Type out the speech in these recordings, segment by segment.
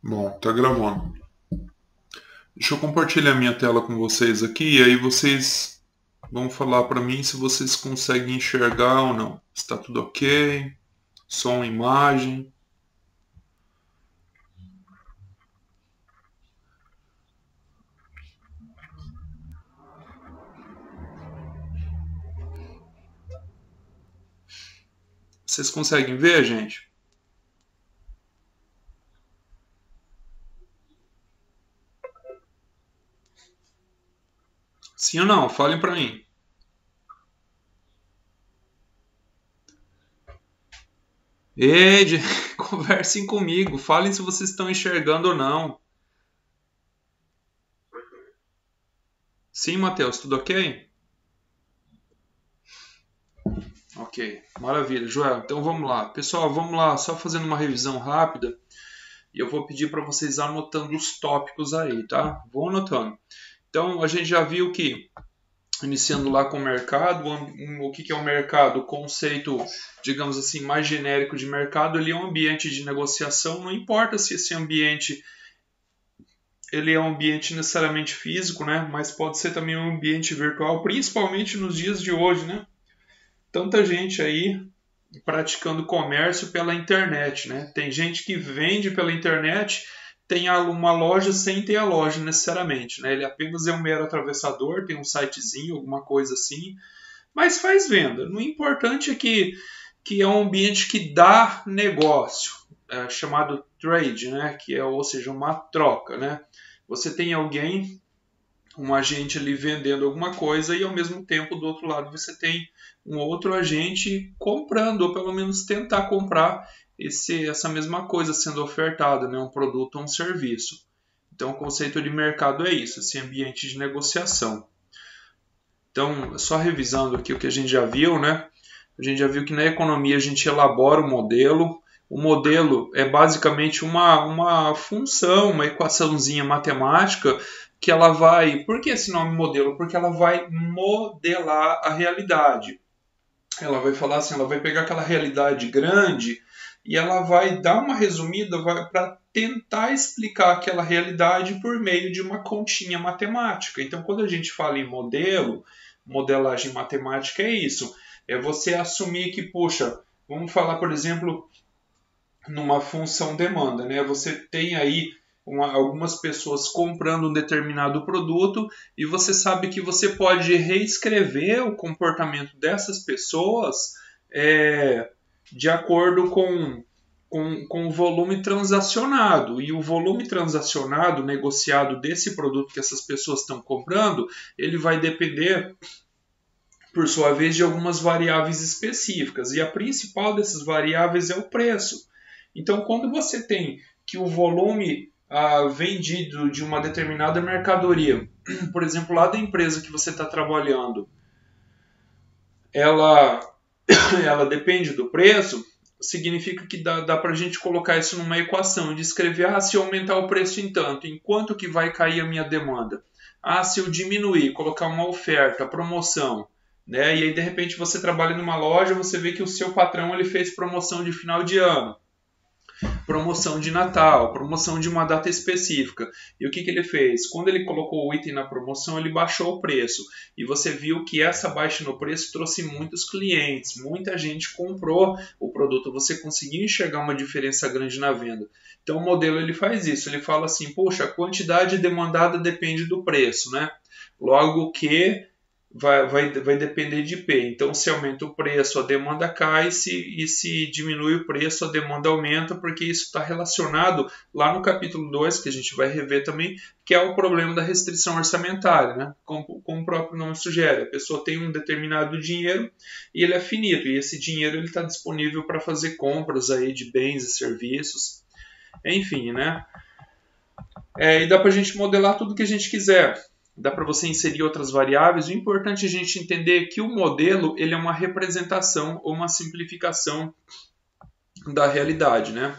Bom, tá gravando. Deixa eu compartilhar minha tela com vocês aqui e aí vocês vão falar para mim se vocês conseguem enxergar ou não. Está tudo ok? Som, imagem. Vocês conseguem ver, gente? Sim ou não? Falem para mim. Ei, conversem comigo. Falem se vocês estão enxergando ou não. Sim, Matheus, tudo ok? Ok, maravilha. Joel, então vamos lá. Pessoal, vamos lá, só fazendo uma revisão rápida. E eu vou pedir para vocês anotando os tópicos aí, tá? Vou anotando. Então, a gente já viu que, iniciando lá com o mercado, o que é o mercado? O conceito, digamos assim, mais genérico de mercado, ele é um ambiente de negociação, não importa se esse ambiente ele é um ambiente necessariamente físico, né? Mas pode ser também um ambiente virtual, principalmente nos dias de hoje, né? Tanta gente aí praticando comércio pela internet, né? Tem gente que vende pela internet, tem uma loja sem ter a loja necessariamente, né? Ele apenas é um mero atravessador, tem um sitezinho, alguma coisa assim, mas faz venda. O importante é que é um ambiente que dá negócio, chamado trade, né? Que é, ou seja, uma troca, né? Você tem alguém, um agente ali vendendo alguma coisa e ao mesmo tempo do outro lado você tem um outro agente comprando, ou pelo menos tentar comprar essa mesma coisa sendo ofertada, né? Um produto ou um serviço. Então o conceito de mercado é isso, esse ambiente de negociação. Então, só revisando aqui o que a gente já viu, né? A gente já viu que na economia a gente elabora o modelo. O modelo é basicamente uma função, uma equaçãozinha matemática que ela vai... Por que esse nome modelo? Porque ela vai modelar a realidade. Ela vai falar assim, ela vai pegar aquela realidade grande e ela vai dar uma resumida para tentar explicar aquela realidade por meio de uma continha matemática. Então, quando a gente fala em modelo, modelagem matemática é isso. É você assumir que, puxa, vamos falar, por exemplo, numa função demanda, né? Você tem aí algumas pessoas comprando um determinado produto e você sabe que você pode reescrever o comportamento dessas pessoas de acordo com o volume transacionado. E o volume transacionado, negociado desse produto que essas pessoas estão comprando, ele vai depender, por sua vez, de algumas variáveis específicas. E a principal dessas variáveis é o preço. Então, quando você tem que o volume vendido de uma determinada mercadoria, por exemplo, lá da empresa que você está trabalhando, ela depende do preço, significa que dá para a gente colocar isso numa equação e descrever, se eu aumentar o preço em tanto, em quanto que vai cair a minha demanda? Se eu diminuir, colocar uma oferta, promoção, né? E aí de repente você trabalha numa loja, você vê que o seu patrão ele fez promoção de final de ano, promoção de Natal, promoção de uma data específica. E o que ele fez? Quando ele colocou o item na promoção, ele baixou o preço. E você viu que essa baixa no preço trouxe muitos clientes, muita gente comprou o produto, você conseguiu enxergar uma diferença grande na venda. Então o modelo ele faz isso, ele fala assim, poxa, a quantidade demandada depende do preço, né? Logo que vai depender de P. Então, se aumenta o preço, a demanda cai, e se diminui o preço, a demanda aumenta, porque isso está relacionado lá no capítulo 2, que a gente vai rever também, que é o problema da restrição orçamentária, né? Como o próprio nome sugere. A pessoa tem um determinado dinheiro e ele é finito, e esse dinheiro está disponível para fazer compras aí de bens e serviços, enfim, né? E dá para a gente modelar tudo que a gente quiser. Dá para você inserir outras variáveis. O importante é a gente entender que o modelo ele é uma representação ou uma simplificação da realidade, né?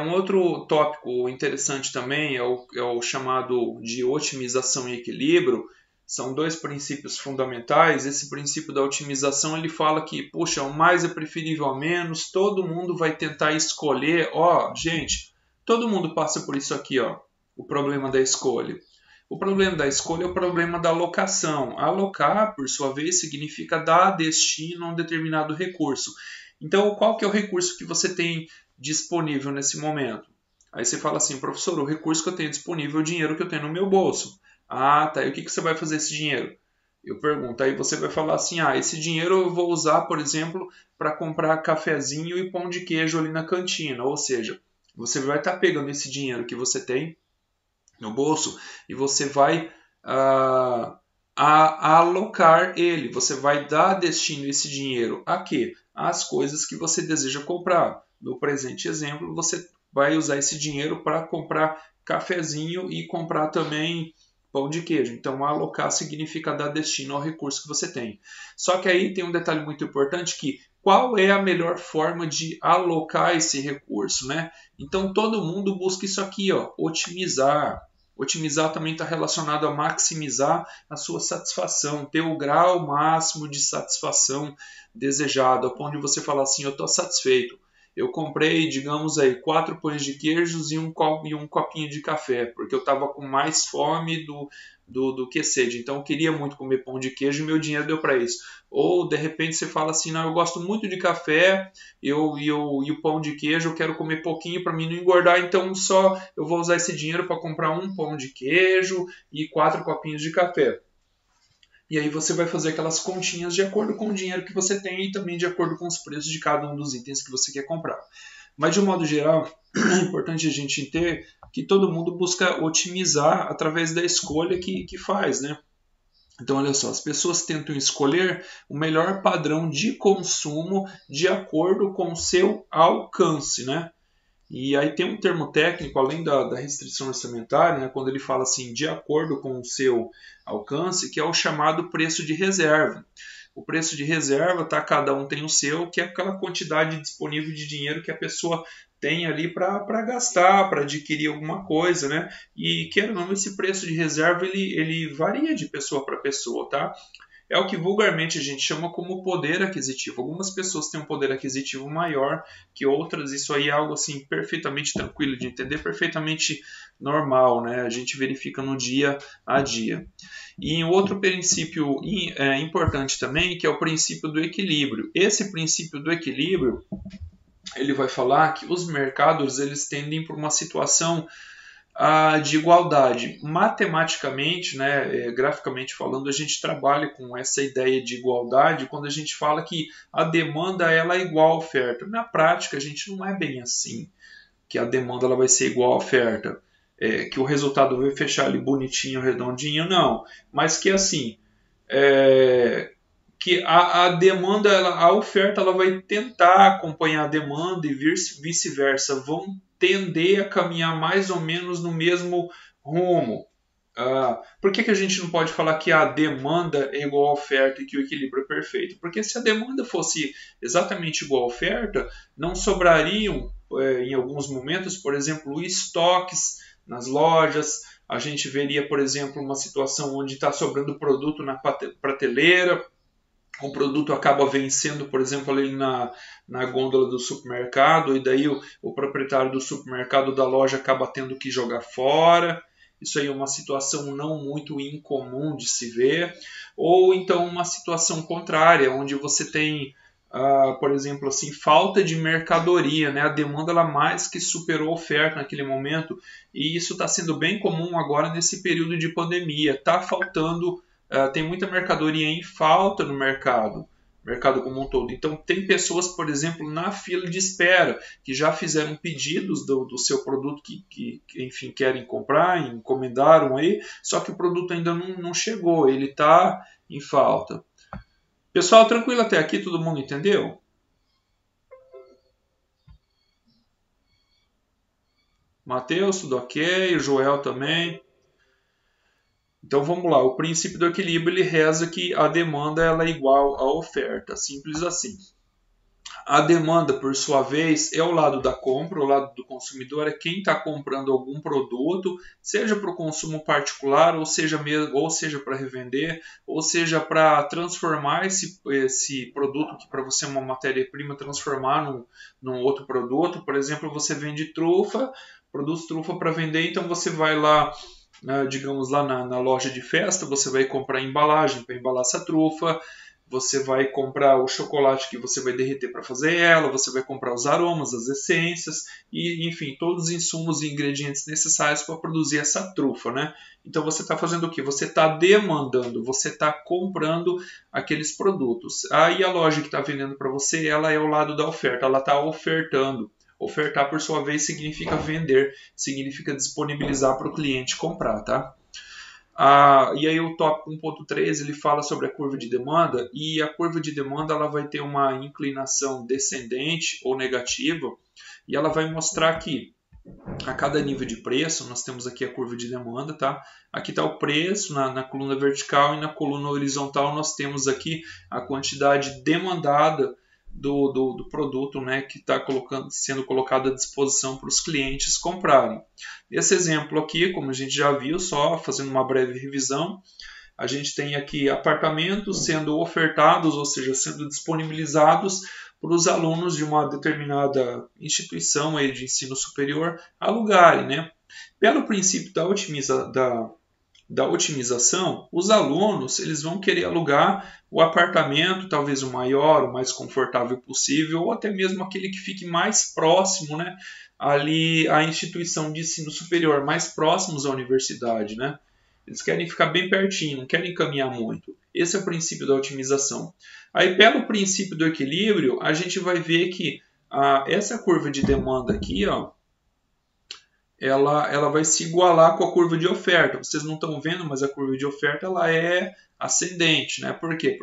Um outro tópico interessante também é o chamado de otimização e equilíbrio. São dois princípios fundamentais. Esse princípio da otimização ele fala que, poxa, o mais é preferível ao menos, todo mundo vai tentar escolher, gente, Todo mundo passa por isso aqui, ó, o problema da escolha. O problema da escolha é o problema da alocação. Alocar, por sua vez, significa dar destino a um determinado recurso. Então, qual que é o recurso que você tem disponível nesse momento? Aí você fala assim, professor, o recurso que eu tenho disponível é o dinheiro que eu tenho no meu bolso. Ah, tá. E o que você vai fazer com esse dinheiro? Eu pergunto. Aí você vai falar assim, esse dinheiro eu vou usar, por exemplo, para comprar cafezinho e pão de queijo ali na cantina. Ou seja, você vai estar pegando esse dinheiro que você tem no bolso e você vai alocar ele. Você vai dar destino esse dinheiro a quê? Às coisas que você deseja comprar. No presente exemplo, você vai usar esse dinheiro para comprar cafezinho e comprar também pão de queijo. Então, alocar significa dar destino ao recurso que você tem. Só que aí tem um detalhe muito importante que qual é a melhor forma de alocar esse recurso, né? Então, todo mundo busca isso aqui, ó, otimizar. Otimizar também está relacionado a maximizar a sua satisfação, ter o grau máximo de satisfação desejado, a ponto de você falar assim, eu estou satisfeito. Eu comprei, digamos aí, 4 pães de queijos e um copinho de café, porque eu estava com mais fome do que sede. Então eu queria muito comer pão de queijo e meu dinheiro deu para isso. Ou de repente você fala assim, não, eu gosto muito de café e o pão de queijo eu quero comer pouquinho para mim não engordar, então só eu vou usar esse dinheiro para comprar um pão de queijo e 4 copinhos de café. E aí você vai fazer aquelas continhas de acordo com o dinheiro que você tem e também de acordo com os preços de cada um dos itens que você quer comprar. Mas de um modo geral, é importante a gente ter que todo mundo busca otimizar através da escolha que faz, né? Então, olha só, as pessoas tentam escolher o melhor padrão de consumo de acordo com o seu alcance, né? E aí tem um termo técnico, além da restrição orçamentária, né, quando ele fala assim, de acordo com o seu alcance, que é o chamado preço de reserva. O preço de reserva, tá, cada um tem o seu, que é aquela quantidade disponível de dinheiro que a pessoa tem ali para gastar, para adquirir alguma coisa, né? E, quer ou não, esse preço de reserva, ele varia de pessoa para pessoa, tá? É o que vulgarmente a gente chama como poder aquisitivo. Algumas pessoas têm um poder aquisitivo maior que outras, isso aí é algo assim perfeitamente tranquilo de entender, perfeitamente normal, né? A gente verifica no dia a dia. E em outro princípio importante também, que é o princípio do equilíbrio. Esse princípio do equilíbrio, ele vai falar que os mercados eles tendem para uma situação de igualdade. Matematicamente, né, graficamente falando, a gente trabalha com essa ideia de igualdade quando a gente fala que a demanda ela é igual à oferta. Na prática, a gente não é bem assim, que a demanda ela vai ser igual à oferta, que o resultado vai fechar ali bonitinho, redondinho, não. Mas que assim, que a demanda, a oferta ela vai tentar acompanhar a demanda e vice-versa, vão tender a caminhar mais ou menos no mesmo rumo. Por que a gente não pode falar que a demanda é igual à oferta e que o equilíbrio é perfeito? Porque se a demanda fosse exatamente igual à oferta, não sobrariam, em alguns momentos, por exemplo, estoques nas lojas. A gente veria, por exemplo, uma situação onde está sobrando produto na prateleira, o produto acaba vencendo, por exemplo, ali na gôndola do supermercado, e daí o proprietário do supermercado da loja acaba tendo que jogar fora. Isso aí é uma situação não muito incomum de se ver. Ou então uma situação contrária, onde você tem, por exemplo, assim, falta de mercadoria, né? A demanda ela mais que superou a oferta naquele momento, e isso está sendo bem comum agora nesse período de pandemia. Está faltando tem muita mercadoria em falta no mercado como um todo. Então, tem pessoas, por exemplo, na fila de espera, que já fizeram pedidos do seu produto que, enfim, querem comprar, encomendaram aí, só que o produto ainda não chegou, ele está em falta. Pessoal, tranquilo até aqui? Todo mundo entendeu? Matheus, tudo ok? O Joel também? Então vamos lá, o princípio do equilíbrio ele reza que a demanda ela é igual à oferta, simples assim. A demanda, por sua vez, é o lado da compra, o lado do consumidor é quem está comprando algum produto, seja para o consumo particular, ou seja para revender, ou seja para transformar esse produto que para você é uma matéria-prima, transformar num outro produto. Por exemplo, você vende trufa, produz trufa para vender, então você vai lá, digamos lá na loja de festa, você vai comprar embalagem para embalar essa trufa. Você vai comprar o chocolate que você vai derreter para fazer ela, você vai comprar os aromas, as essências e, enfim, todos os insumos e ingredientes necessários para produzir essa trufa, né? Então você está fazendo o quê? Você está demandando, você está comprando aqueles produtos. Aí a loja que está vendendo para você, ela é o lado da oferta, ela está ofertando. Ofertar, por sua vez, significa vender, significa disponibilizar para o cliente comprar, tá? E aí o tópico 1.3 ele fala sobre a curva de demanda, e a curva de demanda ela vai ter uma inclinação descendente ou negativa, e ela vai mostrar que a cada nível de preço, nós temos aqui a curva de demanda, tá? Aqui está o preço na coluna vertical, e na coluna horizontal nós temos aqui a quantidade demandada do produto, né, que está sendo colocado à disposição para os clientes comprarem. Esse exemplo aqui, como a gente já viu, só fazendo uma breve revisão, a gente tem aqui apartamentos sendo ofertados, ou seja, sendo disponibilizados para os alunos de uma determinada instituição aí de ensino superior alugarem, né? Pelo princípio da otimização, os alunos eles vão querer alugar o apartamento, talvez o maior, o mais confortável possível, ou até mesmo aquele que fique mais próximo, né, ali à instituição de ensino superior, mais próximos à universidade, né? Eles querem ficar bem pertinho, não querem caminhar muito. Esse é o princípio da otimização. Aí, pelo princípio do equilíbrio, a gente vai ver que essa curva de demanda aqui, ó, ela vai se igualar com a curva de oferta. Vocês não estão vendo, mas a curva de oferta ela é ascendente, né? Por quê?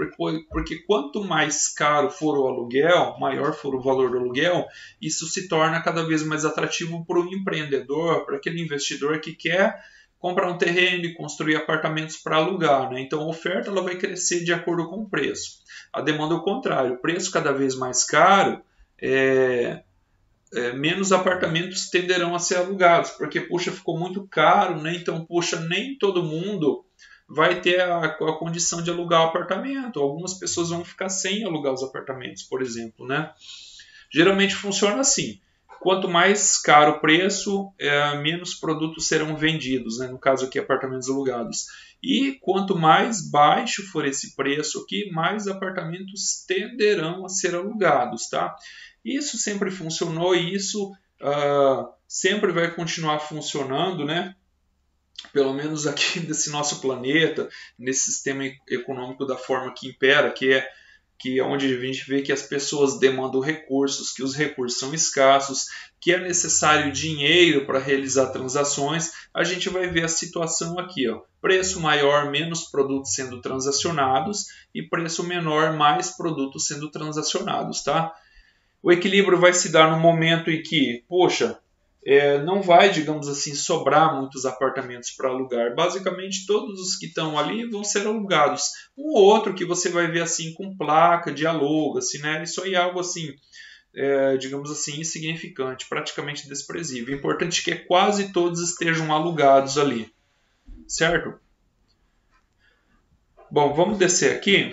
Porque quanto mais caro for o aluguel, maior for o valor do aluguel, isso se torna cada vez mais atrativo para o empreendedor, para aquele investidor que quer comprar um terreno e construir apartamentos para alugar, né? Então a oferta ela vai crescer de acordo com o preço. A demanda é o contrário. O preço cada vez mais caro, menos apartamentos tenderão a ser alugados, porque, puxa, ficou muito caro, né? Então, puxa, nem todo mundo vai ter a condição de alugar o apartamento. Algumas pessoas vão ficar sem alugar os apartamentos, por exemplo, né? Geralmente funciona assim. Quanto mais caro o preço, menos produtos serão vendidos, né? No caso aqui, apartamentos alugados. E quanto mais baixo for esse preço aqui, mais apartamentos tenderão a ser alugados, tá? Isso sempre funcionou e isso sempre vai continuar funcionando, né? Pelo menos aqui nesse nosso planeta, nesse sistema econômico da forma que impera, que é onde a gente vê que as pessoas demandam recursos, que os recursos são escassos, que é necessário dinheiro para realizar transações, a gente vai ver a situação aqui, ó. Preço maior, menos produtos sendo transacionados, e preço menor, mais produtos sendo transacionados, tá? O equilíbrio vai se dar no momento em que, poxa, não vai, digamos assim, sobrar muitos apartamentos para alugar. Basicamente, todos os que estão ali vão ser alugados. Um ou outro que você vai ver assim com placa de aluga-se, né? Isso aí é algo assim, digamos assim, insignificante, praticamente desprezível. O importante é que quase todos estejam alugados ali, certo? Bom, vamos descer aqui.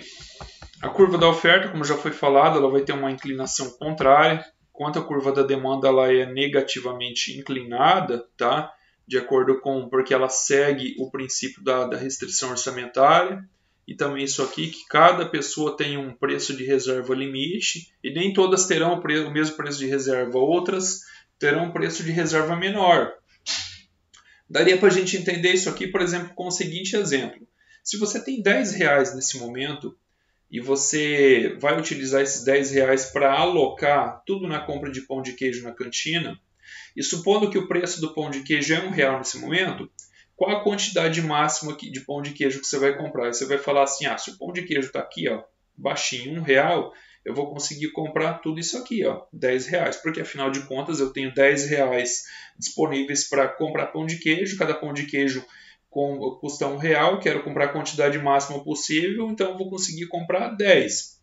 A curva da oferta, como já foi falado, ela vai ter uma inclinação contrária. Enquanto a curva da demanda ela é negativamente inclinada, tá? De acordo com, porque ela segue o princípio da restrição orçamentária. E também isso aqui, que cada pessoa tem um preço de reserva limite, e nem todas terão o mesmo preço de reserva, outras terão um preço de reserva menor. Daria para a gente entender isso aqui, por exemplo, com o seguinte exemplo. Se você tem R$10 nesse momento, e você vai utilizar esses R$10 para alocar tudo na compra de pão de queijo na cantina, e supondo que o preço do pão de queijo é R$1 nesse momento, qual a quantidade máxima de pão de queijo que você vai comprar? Aí você vai falar assim, se o pão de queijo está aqui, ó, baixinho, R$1, eu vou conseguir comprar tudo isso aqui, ó, R$10, porque afinal de contas eu tenho R$10 disponíveis para comprar pão de queijo, cada pão de queijo custa R$1, quero comprar a quantidade máxima possível, então eu vou conseguir comprar 10.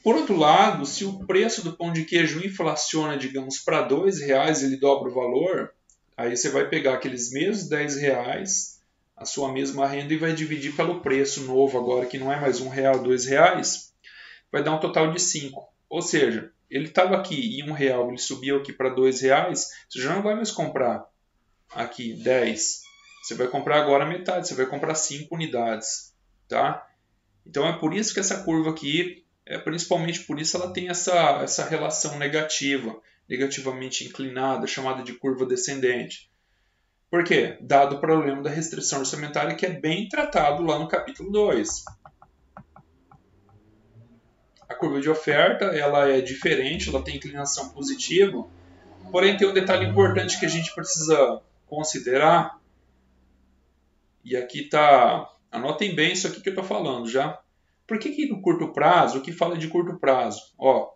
Por outro lado, se o preço do pão de queijo inflaciona, digamos, para R$2, ele dobra o valor, aí você vai pegar aqueles mesmos R$10, a sua mesma renda, e vai dividir pelo preço novo agora, que não é mais R$1, R$2, vai dar um total de 5. Ou seja, ele estava aqui em R$1, ele subiu aqui para R$2, você já não vai mais comprar aqui 10. Você vai comprar agora metade, você vai comprar 5 unidades. Tá? Então é por isso que essa curva aqui, principalmente por isso, ela tem essa relação negativa, negativamente inclinada, chamada de curva descendente. Por quê? Dado o problema da restrição orçamentária, que é bem tratado lá no capítulo 2. A curva de oferta ela é diferente, ela tem inclinação positiva, porém tem um detalhe importante que a gente precisa considerar, e aqui está, anotem bem isso aqui que eu estou falando já. Por que no curto prazo, o que fala de curto prazo? Ó,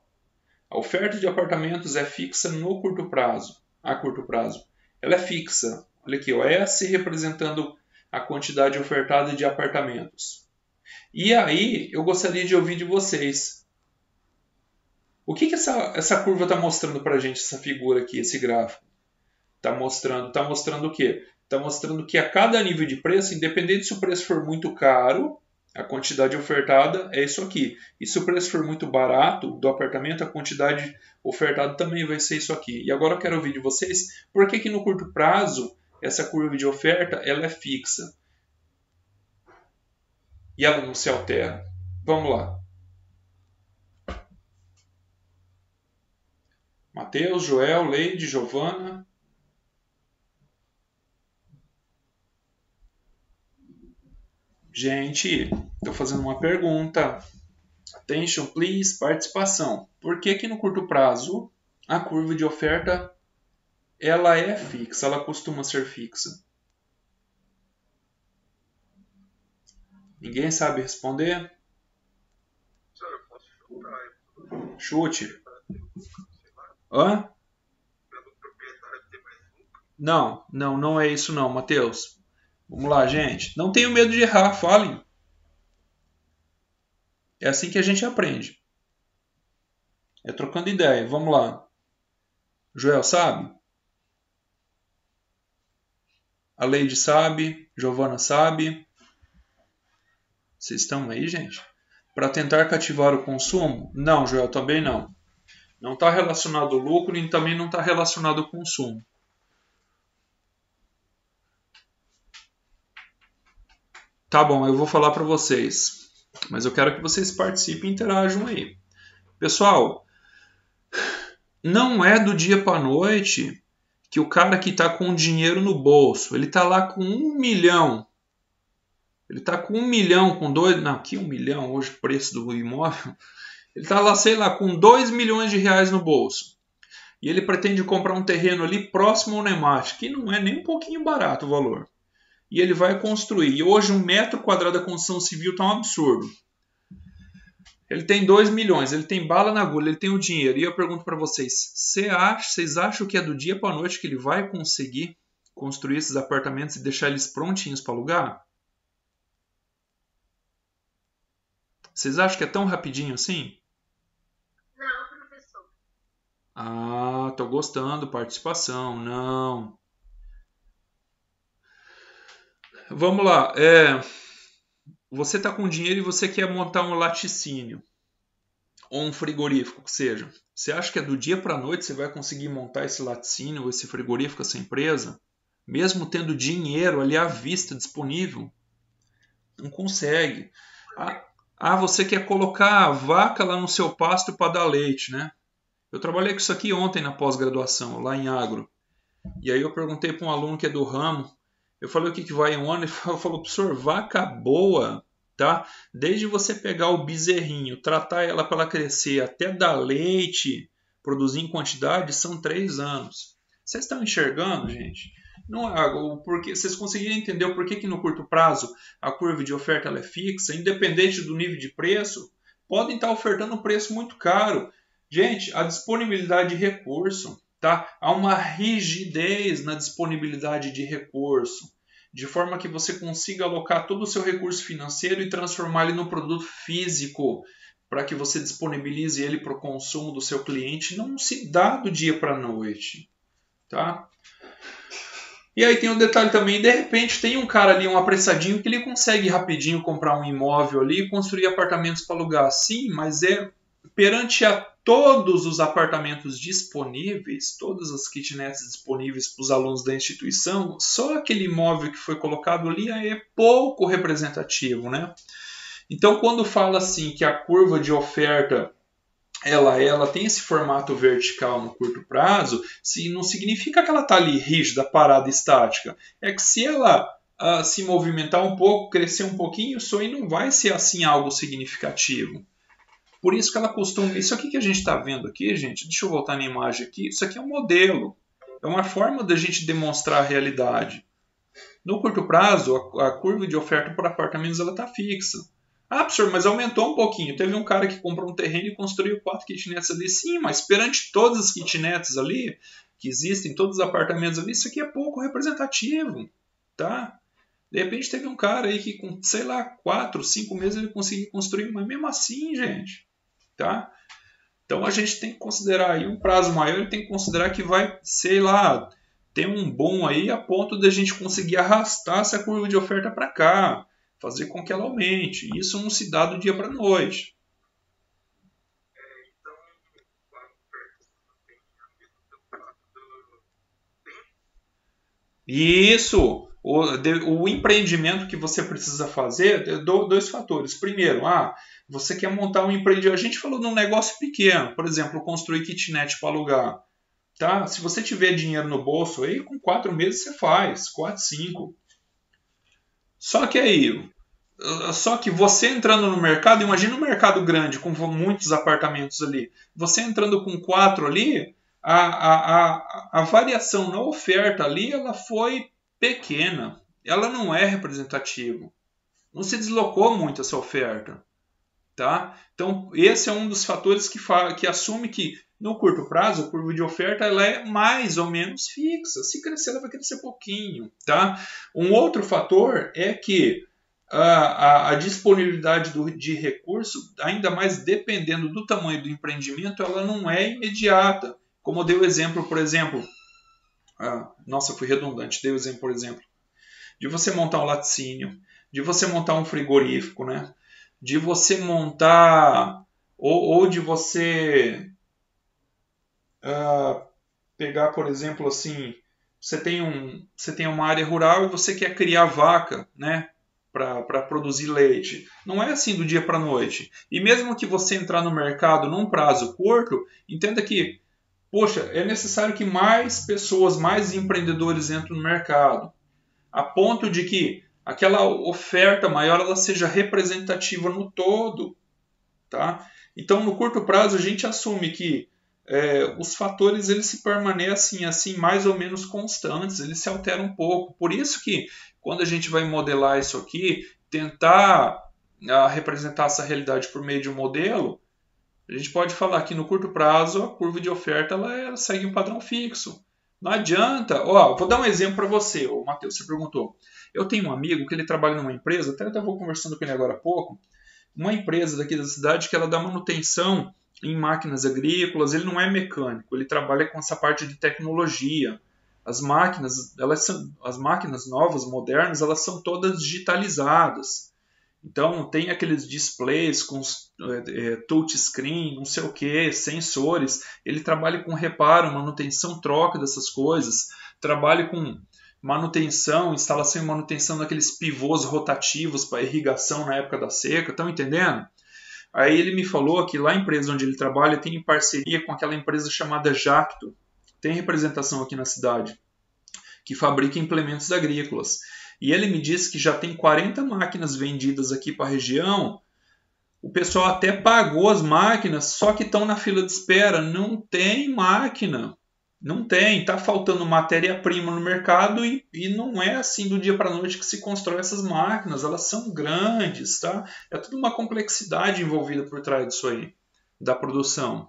a oferta de apartamentos é fixa no curto prazo, a curto prazo. Ela é fixa, olha aqui, ó, S representando a quantidade ofertada de apartamentos. E aí, eu gostaria de ouvir de vocês. O que essa curva está mostrando para a gente, essa figura aqui, esse gráfico? Está mostrando o quê? Está mostrando que a cada nível de preço, independente se o preço for muito caro, a quantidade ofertada é isso aqui. E se o preço for muito barato do apartamento, a quantidade ofertada também vai ser isso aqui. E agora eu quero ouvir de vocês por que no curto prazo essa curva de oferta ela é fixa e ela não se altera. Vamos lá. Mateus, Joel, Leide, Giovana. Gente, estou fazendo uma pergunta. Attention, please, participação. Por que no curto prazo a curva de oferta ela é fixa, ela costuma ser fixa? Ninguém sabe responder? Chute. Hã? Não é isso não, Mateus. Vamos lá, gente. Não tenho medo de errar, falem. É assim que a gente aprende. É trocando ideia. Vamos lá. Joel sabe? A Leide sabe? Giovana sabe? Vocês estão aí, gente? Para tentar cativar o consumo? Não, Joel, também não. Não está relacionado ao lucro e também não está relacionado ao consumo. Tá bom, eu vou falar para vocês. Mas eu quero que vocês participem e interajam aí. Pessoal, não é do dia para a noite que o cara que está com dinheiro no bolso, ele está lá com 1 milhão. Ele está com 1 milhão, com 2... Não, aqui 1 milhão, hoje o preço do imóvel. Ele está lá, sei lá, com 2 milhões de reais no bolso. E ele pretende comprar um terreno ali próximo ao Nemat, que não é nem um pouquinho barato o valor. E ele vai construir. E hoje 1 metro quadrado da construção civil está um absurdo. Ele tem 2 milhões, ele tem bala na agulha, ele tem o dinheiro. E eu pergunto para vocês, vocês acham que é do dia para a noite que ele vai conseguir construir esses apartamentos e deixar eles prontinhos para alugar? Vocês acham que é tão rapidinho assim? Não, professor. Ah, tô gostando, participação. Não. Vamos lá. Você está com dinheiro e você quer montar um laticínio ou um frigorífico, que seja. Você acha que é do dia para a noite você vai conseguir montar esse laticínio ou esse frigorífico, essa empresa? Mesmo tendo dinheiro ali à vista disponível? Não consegue. Você quer colocar a vaca lá no seu pasto para dar leite, né? Eu trabalhei com isso aqui ontem na pós-graduação, lá em agro. E aí eu perguntei para um aluno que é do ramo, eu falei o que vai um ano, ele falou, professor, vaca boa, tá? Desde você pegar o bezerrinho, tratar ela para ela crescer, até dar leite, produzir em quantidade, são 3 anos. Vocês estão enxergando, gente? Não, porque vocês conseguiram entender o porquê que no curto prazo a curva de oferta ela é fixa, independente do nível de preço, podem estar ofertando um preço muito caro. Gente, a disponibilidade de recurso, tá? Há uma rigidez na disponibilidade de recurso, de forma que você consiga alocar todo o seu recurso financeiro e transformar ele num produto físico, para que você disponibilize ele para o consumo do seu cliente não se dá do dia para a noite, tá? E aí tem um detalhe também, de repente tem um cara ali, um apressadinho, que ele consegue rapidinho comprar um imóvel ali e construir apartamentos para alugar. Sim, mas perante a todos os apartamentos disponíveis, todas as kitnets disponíveis para os alunos da instituição, só aquele imóvel que foi colocado ali é pouco representativo, né? Então, quando fala assim que a curva de oferta ela tem esse formato vertical no curto prazo, não significa que ela está ali rígida, parada, estática. É que se ela se movimentar um pouco, crescer um pouquinho, isso aí não vai ser assim algo significativo. Por isso que ela costuma... Isso aqui que a gente está vendo aqui, gente, deixa eu voltar na imagem aqui, isso aqui é um modelo. É uma forma da gente demonstrar a realidade. No curto prazo, a curva de oferta por apartamentos está fixa. Ah, professor, mas aumentou um pouquinho. Teve um cara que comprou um terreno e construiu 4 kitnets ali. Sim, mas perante todas as kitnets ali, que existem, todos os apartamentos ali, isso aqui é pouco representativo, tá? De repente teve um cara aí que com, sei lá, 4, 5 meses ele conseguiu construir, mas mesmo assim, gente, tá? Então a gente tem que considerar aí um prazo maior, e tem que considerar que vai, sei lá, ter um boom aí a ponto de a gente conseguir arrastar essa curva de oferta para cá, fazer com que ela aumente. Isso não se dá do dia para a noite. Isso! O empreendimento que você precisa fazer, dois fatores. Primeiro, você quer montar um empreendimento. A gente falou num negócio pequeno, por exemplo, construir kitnet para alugar. Tá? Se você tiver dinheiro no bolso, aí com 4 meses você faz, 4, 5. Só que você entrando no mercado, imagina um mercado grande, com muitos apartamentos ali. Você entrando com 4 ali, a variação na oferta ali ela foi pequena. Ela não é representativa. Não se deslocou muito essa oferta. Tá? Então, esse é um dos fatores que assume que no curto prazo a curva de oferta ela é mais ou menos fixa. Se crescer, ela vai crescer pouquinho. Tá? Um outro fator é que a disponibilidade de recurso, ainda mais dependendo do tamanho do empreendimento, ela não é imediata. Como eu dei o exemplo, por exemplo, nossa, fui redundante, dei o exemplo, por exemplo, de você montar um laticínio, de você montar um frigorífico, né? De você montar, ou de você pegar, por exemplo, assim, você tem uma área rural e você quer criar vaca, né? Para produzir leite. Não é assim do dia para a noite. E mesmo que você entrar no mercado num prazo curto, entenda que, poxa, é necessário que mais pessoas, mais empreendedores entrem no mercado, a ponto de que aquela oferta maior ela seja representativa no todo. Tá? Então, no curto prazo, a gente assume que os fatores eles se permanecem assim mais ou menos constantes, eles se alteram um pouco. Por isso que quando a gente vai modelar isso aqui, tentar representar essa realidade por meio de um modelo, a gente pode falar que no curto prazo a curva de oferta ela segue um padrão fixo. Não adianta. Vou dar um exemplo para você, Matheus, você perguntou. Eu tenho um amigo que ele trabalha numa empresa, até estava conversando com ele agora há pouco, uma empresa daqui da cidade que ela dá manutenção em máquinas agrícolas. Ele não é mecânico, ele trabalha com essa parte de tecnologia. As máquinas novas, modernas, elas são todas digitalizadas. Então tem aqueles displays com touchscreen, não sei o que, sensores. Ele trabalha com reparo, manutenção, troca dessas coisas. Trabalha com manutenção, instalação e manutenção daqueles pivôs rotativos para irrigação na época da seca. Estão entendendo? Aí ele me falou que lá a empresa onde ele trabalha tem parceria com aquela empresa chamada Jacto. Tem representação aqui na cidade, que fabrica implementos agrícolas. E ele me disse que já tem 40 máquinas vendidas aqui para a região. O pessoal até pagou as máquinas, só que estão na fila de espera. Não tem máquina. Não tem. Está faltando matéria-prima no mercado e não é assim do dia para a noite que se constrói essas máquinas. Elas são grandes, tá? É tudo uma complexidade envolvida por trás disso aí, da produção.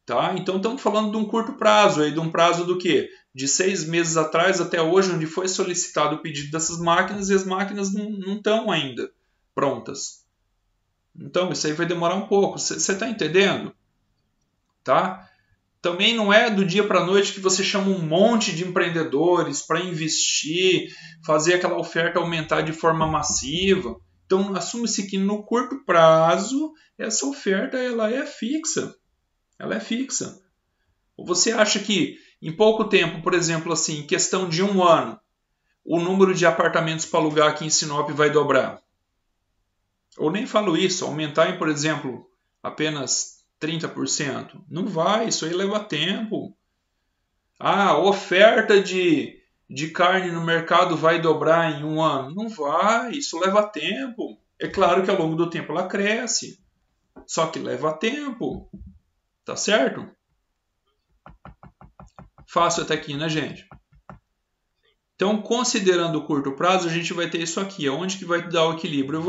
Tá? Então estamos falando de um curto prazo, aí, de um prazo do quê? De 6 meses atrás até hoje, onde foi solicitado o pedido dessas máquinas e as máquinas não estão ainda prontas. Então, isso aí vai demorar um pouco. Você está entendendo? Tá? Também não é do dia para a noite que você chama um monte de empreendedores para investir, fazer aquela oferta aumentar de forma massiva. Então, assume-se que no curto prazo, essa oferta ela é fixa. Ela é fixa. Ou você acha que em pouco tempo, por exemplo, assim, em questão de um ano, o número de apartamentos para alugar aqui em Sinop vai dobrar? Ou nem falo isso, aumentar em, por exemplo, apenas 30%? Não vai, isso aí leva tempo. A oferta de carne no mercado vai dobrar em um ano? Não vai, isso leva tempo. É claro que ao longo do tempo ela cresce, só que leva tempo. Tá certo? Fácil até aqui, né, gente? Então, considerando o curto prazo, a gente vai ter isso aqui. Onde que vai dar o equilíbrio?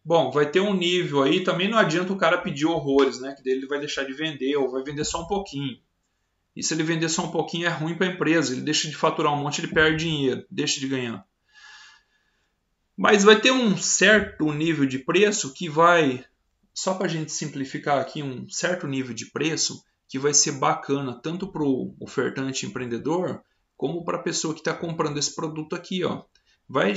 Bom, vai ter um nível aí. Também não adianta o cara pedir horrores, né? Que daí ele vai deixar de vender ou vai vender só um pouquinho. E se ele vender só um pouquinho é ruim para a empresa. Ele deixa de faturar um monte, ele perde dinheiro, deixa de ganhar. Mas vai ter um certo nível de preço que vai, só para a gente simplificar aqui, um certo nível de preço que vai ser bacana tanto para o ofertante empreendedor como para a pessoa que está comprando esse produto aqui, ó. Vai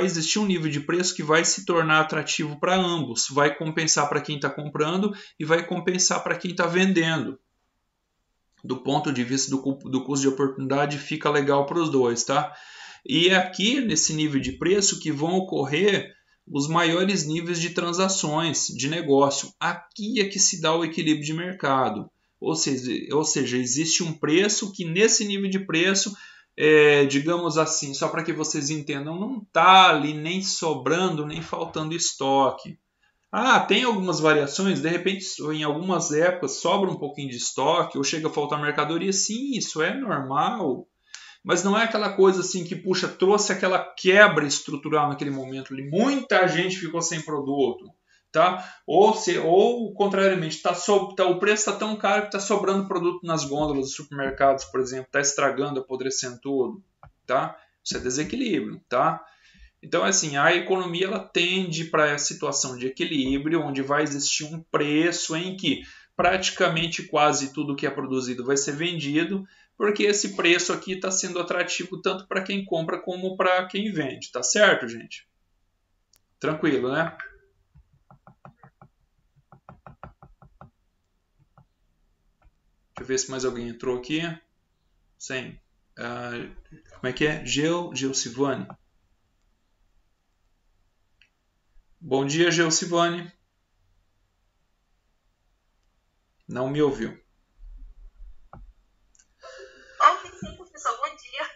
existir um nível de preço que vai se tornar atrativo para ambos. Vai compensar para quem está comprando e vai compensar para quem está vendendo. Do ponto de vista do custo de oportunidade, fica legal para os dois, tá? E é aqui, nesse nível de preço, que vão ocorrer os maiores níveis de transações de negócio. Aqui é que se dá o equilíbrio de mercado. Ou seja, existe um preço que nesse nível de preço, digamos assim, só para que vocês entendam, não está ali nem sobrando, nem faltando estoque. Tem algumas variações, de repente em algumas épocas sobra um pouquinho de estoque ou chega a faltar mercadoria. Sim, isso é normal. Mas não é aquela coisa assim que, puxa, trouxe aquela quebra estrutural naquele momento ali. Muita gente ficou sem produto. Tá? Ou contrariamente, o preço está tão caro que está sobrando produto nas gôndolas dos supermercados, por exemplo, está estragando, apodrecendo tudo. Tá? Isso é desequilíbrio. Tá? Então, assim, a economia ela tende para a situação de equilíbrio, onde vai existir um preço em que praticamente quase tudo que é produzido vai ser vendido, porque esse preço aqui está sendo atrativo tanto para quem compra como para quem vende. Tá certo, gente? Tranquilo, né? Deixa eu ver se mais alguém entrou aqui. Sim. Como é que é? Geucivane. Bom dia, Geucivane. Não me ouviu. Sim, professor. Bom dia.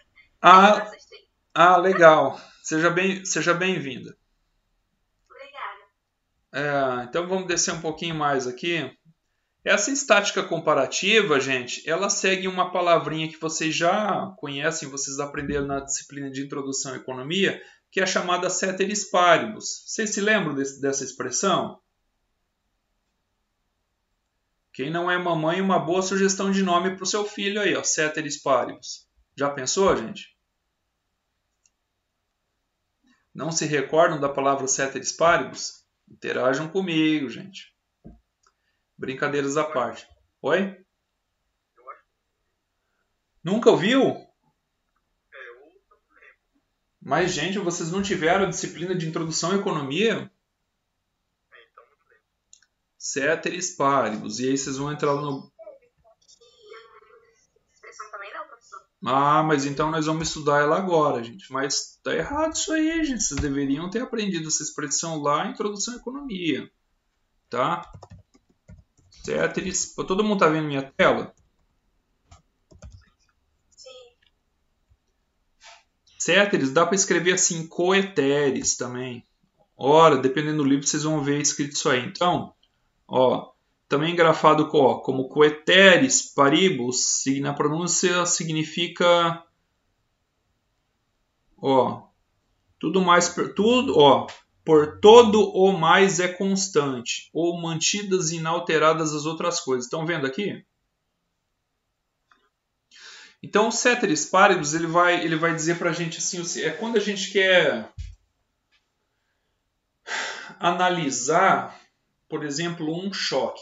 Legal. Seja bem-vinda. Obrigada. Então vamos descer um pouquinho mais aqui. Essa estática comparativa, gente, ela segue uma palavrinha que vocês já conhecem, vocês aprenderam na disciplina de Introdução à Economia, que é a chamada ceteris paribus. Vocês se lembram dessa expressão? Quem não é mamãe, uma boa sugestão de nome para o seu filho aí, ó, ceteris paribus. Já pensou, gente? Não se recordam da palavra ceteris paribus? Interajam comigo, gente. Brincadeiras à parte. Oi? Nunca ouviu? Mas, gente, vocês não tiveram a disciplina de Introdução à Economia? Ceteris paribus. E aí vocês vão entrar no... Expressão também não, professor? Mas então nós vamos estudar ela agora, gente. Mas tá errado isso aí, gente. Vocês deveriam ter aprendido essa expressão lá em Introdução à Economia. Tá? Ceteris... Todo mundo tá vendo minha tela? Sim. Ceteris dá para escrever assim, coeteres também. Ora, dependendo do livro, vocês vão ver escrito isso aí. Então, ó, também grafado como coeteris paribus, na pronúncia significa, ó, por todo o mais é constante, ou mantidas e inalteradas as outras coisas. Estão vendo aqui? Então, o ceteris paribus, ele vai dizer para a gente assim, é quando a gente quer analisar por exemplo, um choque.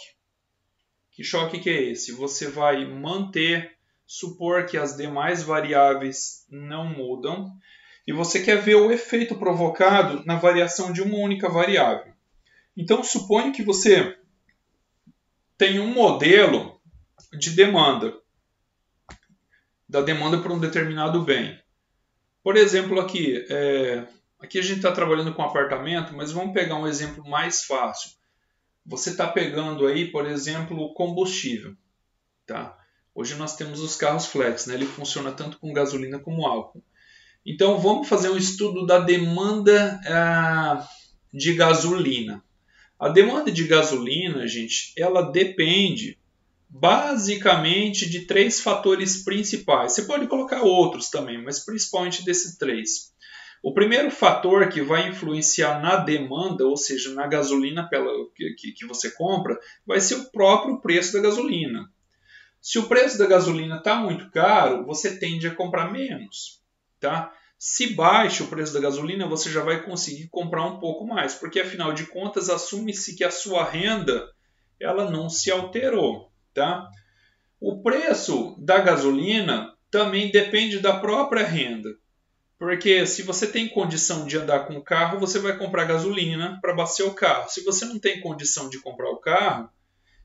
Que choque que é esse? Você vai supor que as demais variáveis não mudam, e você quer ver o efeito provocado na variação de uma única variável. Então, suponha que você tem um modelo de demanda, da demanda por um determinado bem. Por exemplo, aqui a gente está trabalhando com apartamento, mas vamos pegar um exemplo mais fácil. Você está pegando aí, por exemplo, o combustível. Tá? Hoje nós temos os carros flex, né? Ele funciona tanto com gasolina como álcool. Então vamos fazer um estudo da demanda de gasolina. A demanda de gasolina, gente, ela depende basicamente de 3 fatores principais. Você pode colocar outros também, mas principalmente desses 3. O primeiro fator que vai influenciar na demanda, ou seja, na gasolina que você compra, vai ser o próprio preço da gasolina. Se o preço da gasolina está muito caro, você tende a comprar menos. Tá? Se baixa o preço da gasolina, você já vai conseguir comprar um pouco mais, porque afinal de contas assume-se que a sua renda ela não se alterou. Tá? O preço da gasolina também depende da própria renda. Porque se você tem condição de andar com o carro, você vai comprar gasolina para abastecer o carro. Se você não tem condição de comprar o carro,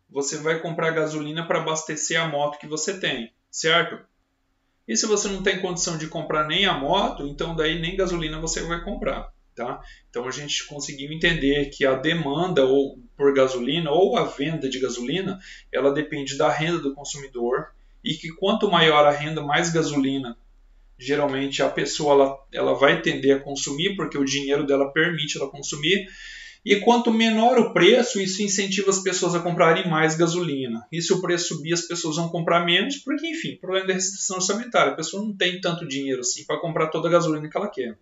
você vai comprar gasolina para abastecer a moto que você tem, certo? E se você não tem condição de comprar nem a moto, então daí nem gasolina você vai comprar, tá? Então a gente conseguiu entender que a demanda por gasolina ou a venda de gasolina, ela depende da renda do consumidor e que quanto maior a renda, mais gasolina geralmente a pessoa ela vai tender a consumir, porque o dinheiro dela permite ela consumir. E quanto menor o preço, isso incentiva as pessoas a comprarem mais gasolina. E se o preço subir, as pessoas vão comprar menos, porque, enfim, problema da restrição orçamentária. A pessoa não tem tanto dinheiro assim para comprar toda a gasolina que ela quer.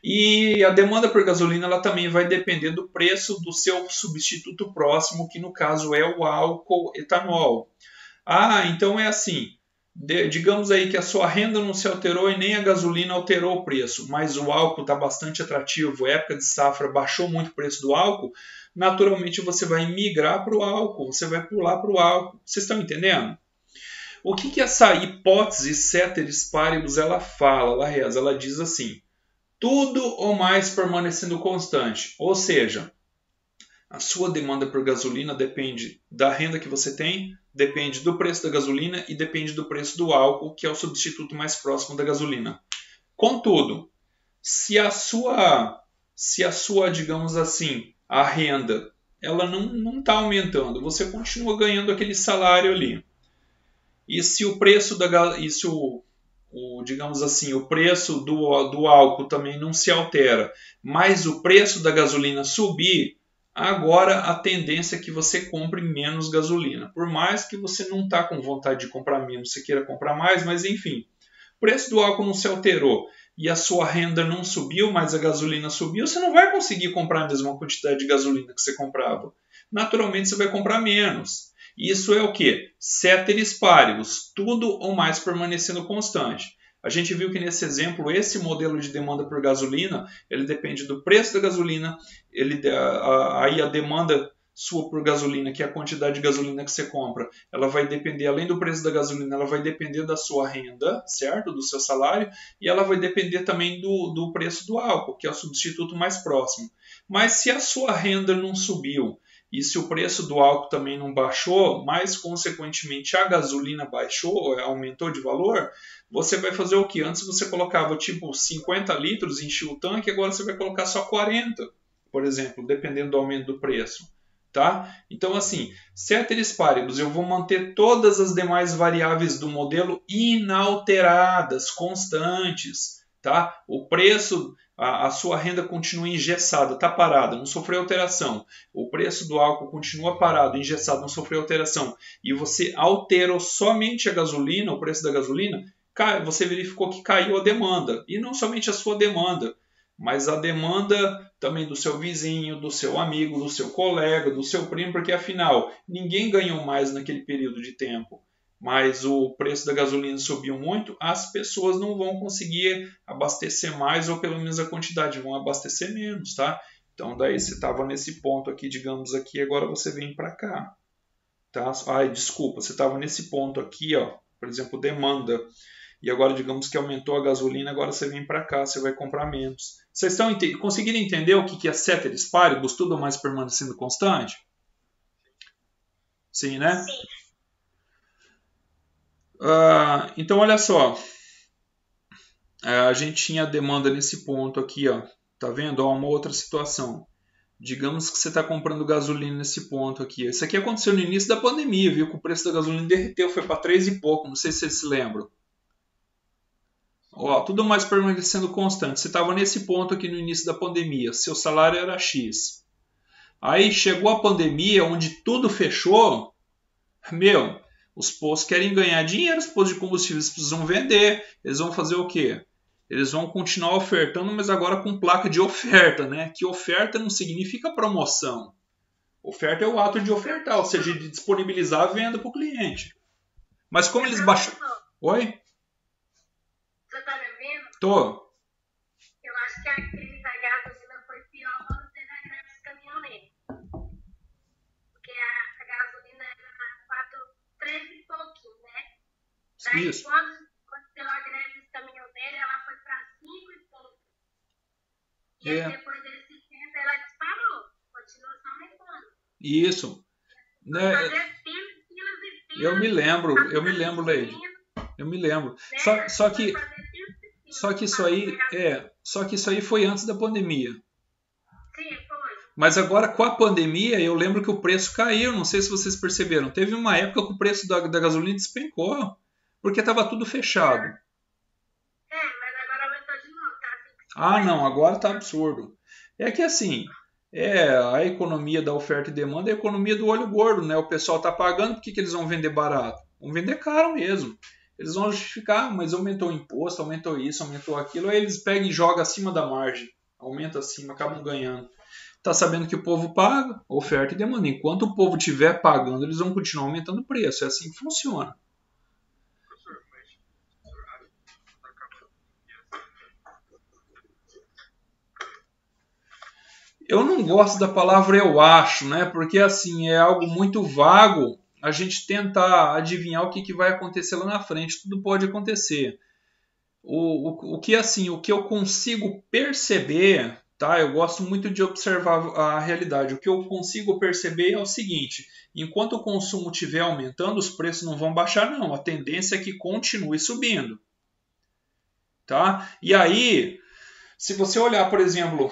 E a demanda por gasolina ela também vai depender do preço do seu substituto próximo, que no caso é o álcool etanol. Então é assim. Digamos aí que a sua renda não se alterou e nem a gasolina alterou o preço, mas o álcool está bastante atrativo, época de safra baixou muito o preço do álcool, naturalmente você vai migrar para o álcool, você vai pular para o álcool. Vocês estão entendendo? O que essa hipótese ceteris paribus ela fala, ela reza? Ela diz assim, tudo ou mais permanecendo constante, ou seja, a sua demanda por gasolina depende da renda que você tem, depende do preço da gasolina e depende do preço do álcool, que é o substituto mais próximo da gasolina. Contudo, se a sua, digamos assim, a renda, ela não está aumentando, você continua ganhando aquele salário ali. E se o preço digamos assim, o preço do álcool também não se altera, mas o preço da gasolina subir, agora a tendência é que você compre menos gasolina. Por mais que você não está com vontade de comprar menos, você queira comprar mais, mas enfim. O preço do álcool não se alterou e a sua renda não subiu, mas a gasolina subiu, você não vai conseguir comprar a mesma quantidade de gasolina que você comprava. Naturalmente você vai comprar menos. Isso é o que? Ceteris paribus, tudo ou mais permanecendo constante. A gente viu que nesse exemplo, esse modelo de demanda por gasolina, ele depende do preço da gasolina, aí a demanda sua por gasolina, que é a quantidade de gasolina que você compra, ela vai depender, além do preço da gasolina, ela vai depender da sua renda, certo? Do seu salário, e ela vai depender também do preço do álcool, que é o substituto mais próximo. Mas se a sua renda não subiu, e se o preço do álcool também não baixou, mas consequentemente a gasolina baixou, aumentou de valor, você vai fazer o que? Antes você colocava tipo 50 litros, enchia o tanque, agora você vai colocar só 40, por exemplo, dependendo do aumento do preço. Tá? Então assim, ceteris paribus, eu vou manter todas as demais variáveis do modelo inalteradas, constantes. Tá? O preço, a sua renda continua engessada, está parada, não sofreu alteração. O preço do álcool continua parado, engessado, não sofreu alteração. E você alterou somente a gasolina, o preço da gasolina, você verificou que caiu a demanda. E não somente a sua demanda, mas a demanda também do seu vizinho, do seu amigo, do seu colega, do seu primo, porque afinal, ninguém ganhou mais naquele período de tempo. Mas o preço da gasolina subiu muito, as pessoas não vão conseguir abastecer mais, ou pelo menos a quantidade, vão abastecer menos, tá? Então daí você estava nesse ponto aqui, digamos aqui, agora você vem para cá. Tá? Ai, desculpa, você estava nesse ponto aqui, ó, por exemplo, demanda. E agora digamos que aumentou a gasolina, agora você vem para cá, você vai comprar menos. Vocês estão conseguindo entender o que é ceteris paribus, tudo mais permanecendo constante? Sim, né? Sim. Então olha só, a gente tinha demanda nesse ponto aqui, ó. Tá vendo? Ó, uma outra situação. Digamos que você está comprando gasolina nesse ponto aqui. Isso aqui aconteceu no início da pandemia, viu? Que o preço da gasolina derreteu, foi para 3 e pouco. Não sei se vocês se lembram. Ó, tudo mais permanecendo constante. Você estava nesse ponto aqui no início da pandemia. Seu salário era X. Aí chegou a pandemia, onde tudo fechou. Meu, os postos querem ganhar dinheiro, os postos de combustíveis precisam vender. Eles vão fazer o quê? Eles vão continuar ofertando, mas agora com placa de oferta, né? Que oferta não significa promoção. Oferta é o ato de ofertar, ou seja, de disponibilizar a venda para o cliente. Mas como eles baixaram... Oi? Você tá me vendo? Tô. Eu acho que a crise da gasolina foi pior quando teve a greve dos caminhoneiros. Porque a gasolina era 3 e pouquinho, né? Daí Isso. quando deu a greve dos caminhoneiros, ela foi para 5 e pouco. E aí depois desse tempo ela disparou. Continuou só aumentando. Isso. Né? Fazer filas e filas. Eu me lembro, Leide. Eu me lembro. Né? Só que isso aí foi antes da pandemia. Sim, foi. Mas agora com a pandemia, eu lembro que o preço caiu. Não sei se vocês perceberam. Teve uma época que o preço da gasolina despencou, porque estava tudo fechado. Mas agora aumentou de novo, tá? Ah, não, agora tá absurdo. É que assim, a economia da oferta e demanda é a economia do olho gordo, né? O pessoal tá pagando, por que eles vão vender barato? Vão vender caro mesmo. Eles vão justificar, mas aumentou o imposto, aumentou isso, aumentou aquilo, aí eles pegam e jogam acima da margem. Aumenta acima, acabam ganhando. Tá sabendo que o povo paga, oferta e demanda. Enquanto o povo estiver pagando, eles vão continuar aumentando o preço. É assim que funciona. Eu não gosto da palavra eu acho, né? Porque assim é algo muito vago a gente tentar adivinhar o que vai acontecer lá na frente. Tudo pode acontecer. O que assim, o que eu consigo perceber, tá? Eu gosto muito de observar a realidade. O que eu consigo perceber é o seguinte: enquanto o consumo estiver aumentando, os preços não vão baixar, não. A tendência é que continue subindo, tá? E aí, se você olhar, por exemplo,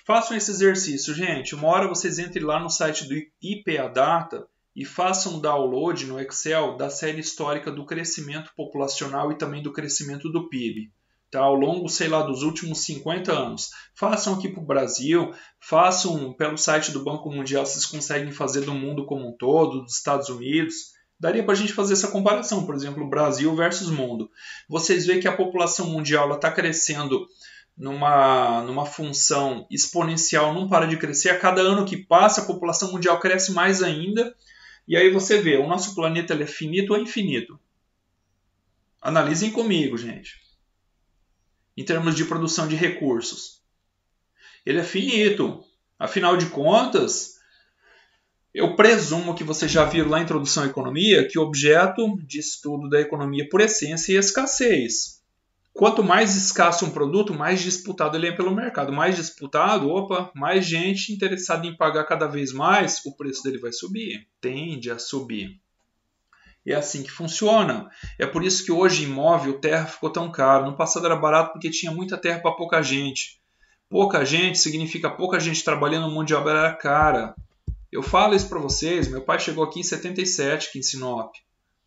façam esse exercício, gente. Uma hora vocês entrem lá no site do IPA-Data e façam um download no Excel da série histórica do crescimento populacional e também do crescimento do PIB. Tá? Ao longo, sei lá, dos últimos 50 anos. Façam aqui para o Brasil, façam pelo site do Banco Mundial, vocês conseguem fazer do mundo como um todo, dos Estados Unidos. Daria para a gente fazer essa comparação, por exemplo, Brasil versus mundo. Vocês veem que a população mundial está crescendo numa função exponencial, não para de crescer. A cada ano que passa, a população mundial cresce mais ainda. E aí você vê, o nosso planeta ele é finito ou infinito? Analisem comigo, gente. Em termos de produção de recursos. Ele é finito. Afinal de contas, eu presumo que vocês já viram lá na Introdução à Economia que o objeto de estudo da economia por essência é a escassez. Quanto mais escasso um produto, mais disputado ele é pelo mercado. Mais disputado, mais gente interessada em pagar cada vez mais, o preço dele vai subir. Tende a subir. É assim que funciona. É por isso que hoje imóvel, terra ficou tão caro. No passado era barato porque tinha muita terra para pouca gente. Pouca gente significa pouca gente trabalhando, o mundo de obra era cara. Eu falo isso para vocês, meu pai chegou aqui em 77, aqui em Sinop.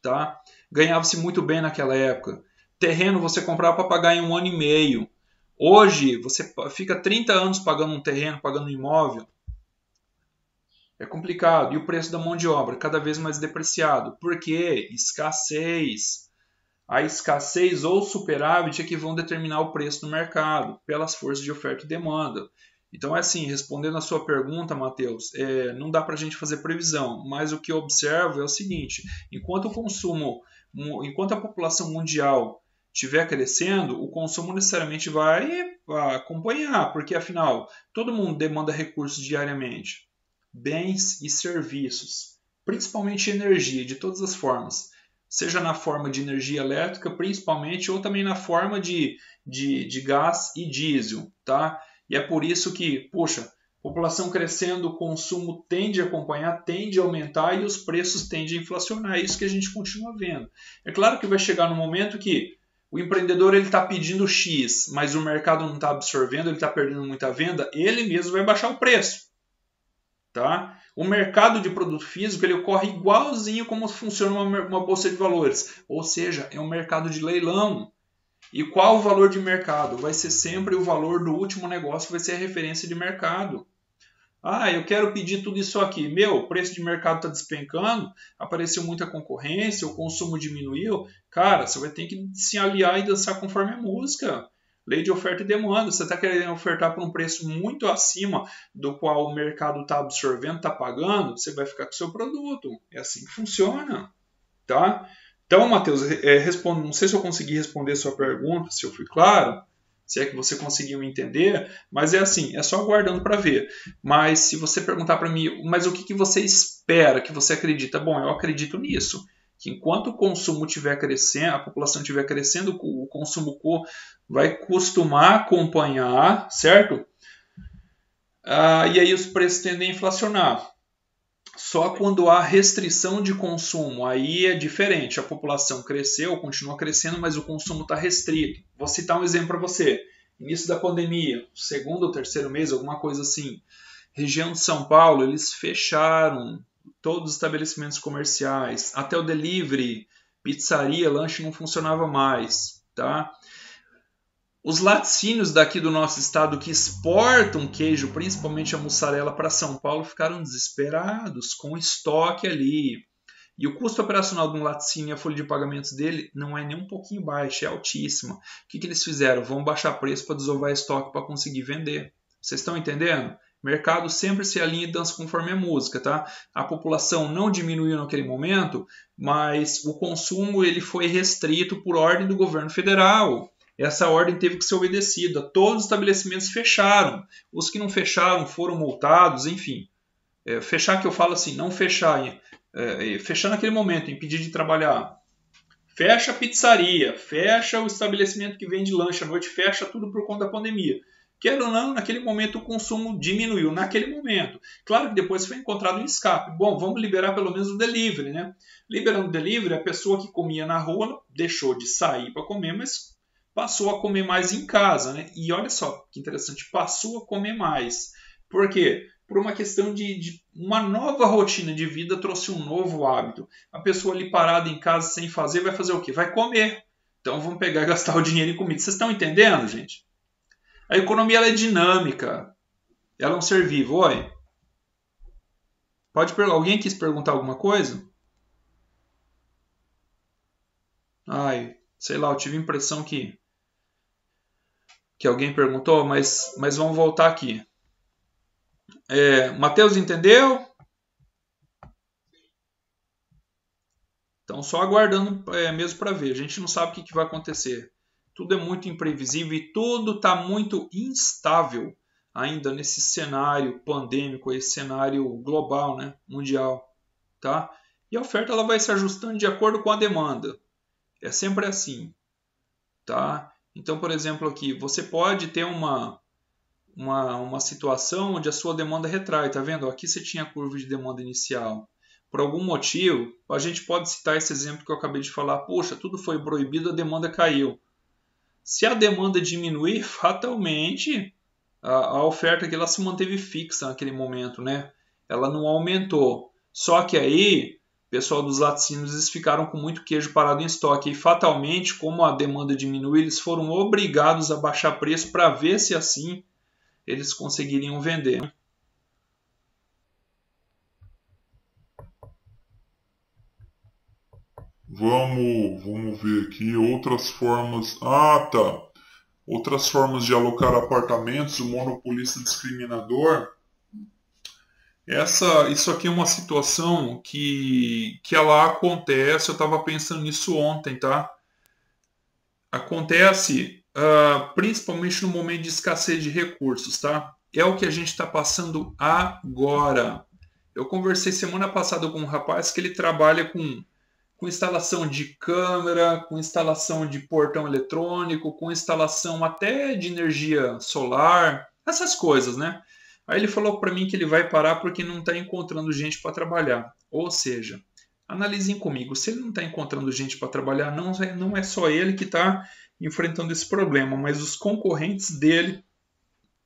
Tá? Ganhava-se muito bem naquela época. Terreno você comprava para pagar em 1 ano e meio. Hoje você fica 30 anos pagando um terreno, pagando um imóvel. É complicado. E o preço da mão de obra cada vez mais depreciado. Por quê? Escassez. A escassez ou superávit é que vão determinar o preço no mercado, pelas forças de oferta e demanda. Então é assim, respondendo a sua pergunta, Matheus, não dá para a gente fazer previsão, mas o que eu observo é o seguinte: enquanto a população mundial estiver crescendo, o consumo necessariamente vai acompanhar, porque afinal, todo mundo demanda recursos diariamente, bens e serviços, principalmente energia, de todas as formas, seja na forma de energia elétrica, principalmente, ou também na forma de gás e diesel, tá? E é por isso que, poxa, população crescendo, o consumo tende a acompanhar, tende a aumentar e os preços tendem a inflacionar. É isso que a gente continua vendo. É claro que vai chegar no momento que o empreendedor está pedindo X, mas o mercado não está absorvendo, ele está perdendo muita venda, ele mesmo vai baixar o preço. Tá? O mercado de produto físico ele ocorre igualzinho como funciona uma bolsa de valores. Ou seja, é um mercado de leilão. E qual o valor de mercado? Vai ser sempre o valor do último negócio, vai ser a referência de mercado. Ah, eu quero pedir tudo isso aqui. Meu, o preço de mercado está despencando, apareceu muita concorrência, o consumo diminuiu. Cara, você vai ter que se aliar e dançar conforme a música. Lei de oferta e demanda. Você está querendo ofertar por um preço muito acima do qual o mercado está absorvendo, está pagando, você vai ficar com o seu produto. É assim que funciona. Tá? Então, Matheus, não sei se eu consegui responder a sua pergunta, se eu fui claro. Se é que você conseguiu me entender, mas é assim, é só aguardando para ver. Mas se você perguntar para mim, mas o que você espera, que você acredita? Bom, eu acredito nisso, que enquanto o consumo estiver crescendo, a população estiver crescendo, o consumo vai costumar acompanhar, certo? E aí os preços tendem a inflacionar. Só quando há restrição de consumo, aí é diferente. A população cresceu, continua crescendo, mas o consumo está restrito. Vou citar um exemplo para você. Início da pandemia, segundo ou terceiro mês, alguma coisa assim. Região de São Paulo, eles fecharam todos os estabelecimentos comerciais. Até o delivery, pizzaria, lanche não funcionava mais. Tá? Os laticínios daqui do nosso estado que exportam queijo, principalmente a mussarela, para São Paulo, ficaram desesperados com o estoque ali. E o custo operacional de um laticínio e a folha de pagamentos dele não é nem um pouquinho baixa, é altíssima. O que eles fizeram? Vão baixar preço para desovar estoque para conseguir vender. Vocês estão entendendo? O mercado sempre se alinha e dança conforme a música, tá? A população não diminuiu naquele momento, mas o consumo ele foi restrito por ordem do governo federal. Essa ordem teve que ser obedecida. Todos os estabelecimentos fecharam. Os que não fecharam foram multados, enfim. Fechar que eu falo assim, não fechar. Fechar naquele momento, impedir de trabalhar. Fecha a pizzaria, fecha o estabelecimento que vende lanche à noite, fecha tudo por conta da pandemia. Quer ou não, naquele momento o consumo diminuiu, naquele momento. Claro que depois foi encontrado um escape. Bom, vamos liberar pelo menos o delivery, né? Liberando o delivery, a pessoa que comia na rua deixou de sair para comer, mas passou a comer mais em casa, né? E olha só que interessante, passou a comer mais. Por quê? Por uma questão de uma nova rotina de vida trouxe um novo hábito. A pessoa ali parada em casa sem fazer, vai fazer o quê? Vai comer. Então vamos pegar e gastar o dinheiro em comida. Vocês estão entendendo, gente? A economia ela é dinâmica. Ela é um ser vivo. Oi? Alguém quis perguntar alguma coisa? Ai, sei lá, eu tive a impressão que alguém perguntou, mas vamos voltar aqui. Matheus, entendeu? Então, só aguardando mesmo para ver. A gente não sabe o que vai acontecer. Tudo é muito imprevisível e tudo está muito instável ainda nesse cenário pandêmico, esse cenário global, né, mundial. Tá? E a oferta ela vai se ajustando de acordo com a demanda. É sempre assim. Tá? Então, por exemplo, aqui, você pode ter uma situação onde a sua demanda retrai, tá vendo? Aqui você tinha a curva de demanda inicial. Por algum motivo, a gente pode citar esse exemplo que eu acabei de falar. Poxa, tudo foi proibido, a demanda caiu. Se a demanda diminuir, fatalmente a oferta aqui ela se manteve fixa naquele momento, né? Ela não aumentou. Só que aí, o pessoal dos laticínios eles ficaram com muito queijo parado em estoque. E fatalmente, como a demanda diminuiu, eles foram obrigados a baixar preço para ver se assim eles conseguiriam vender. Vamos ver aqui outras formas. Ah, tá. Outras formas de alocar apartamentos, o monopolista discriminador. Isso aqui é uma situação que ela acontece. Eu estava pensando nisso ontem, tá? acontece principalmente no momento de escassez de recursos, tá? É o que a gente está passando agora. Eu conversei semana passada com um rapaz que ele trabalha com instalação de câmera, com instalação de portão eletrônico, com instalação até de energia solar, essas coisas, né? Aí ele falou para mim que ele vai parar porque não está encontrando gente para trabalhar. Ou seja, analisem comigo, se ele não está encontrando gente para trabalhar, não é só ele que está enfrentando esse problema, mas os concorrentes dele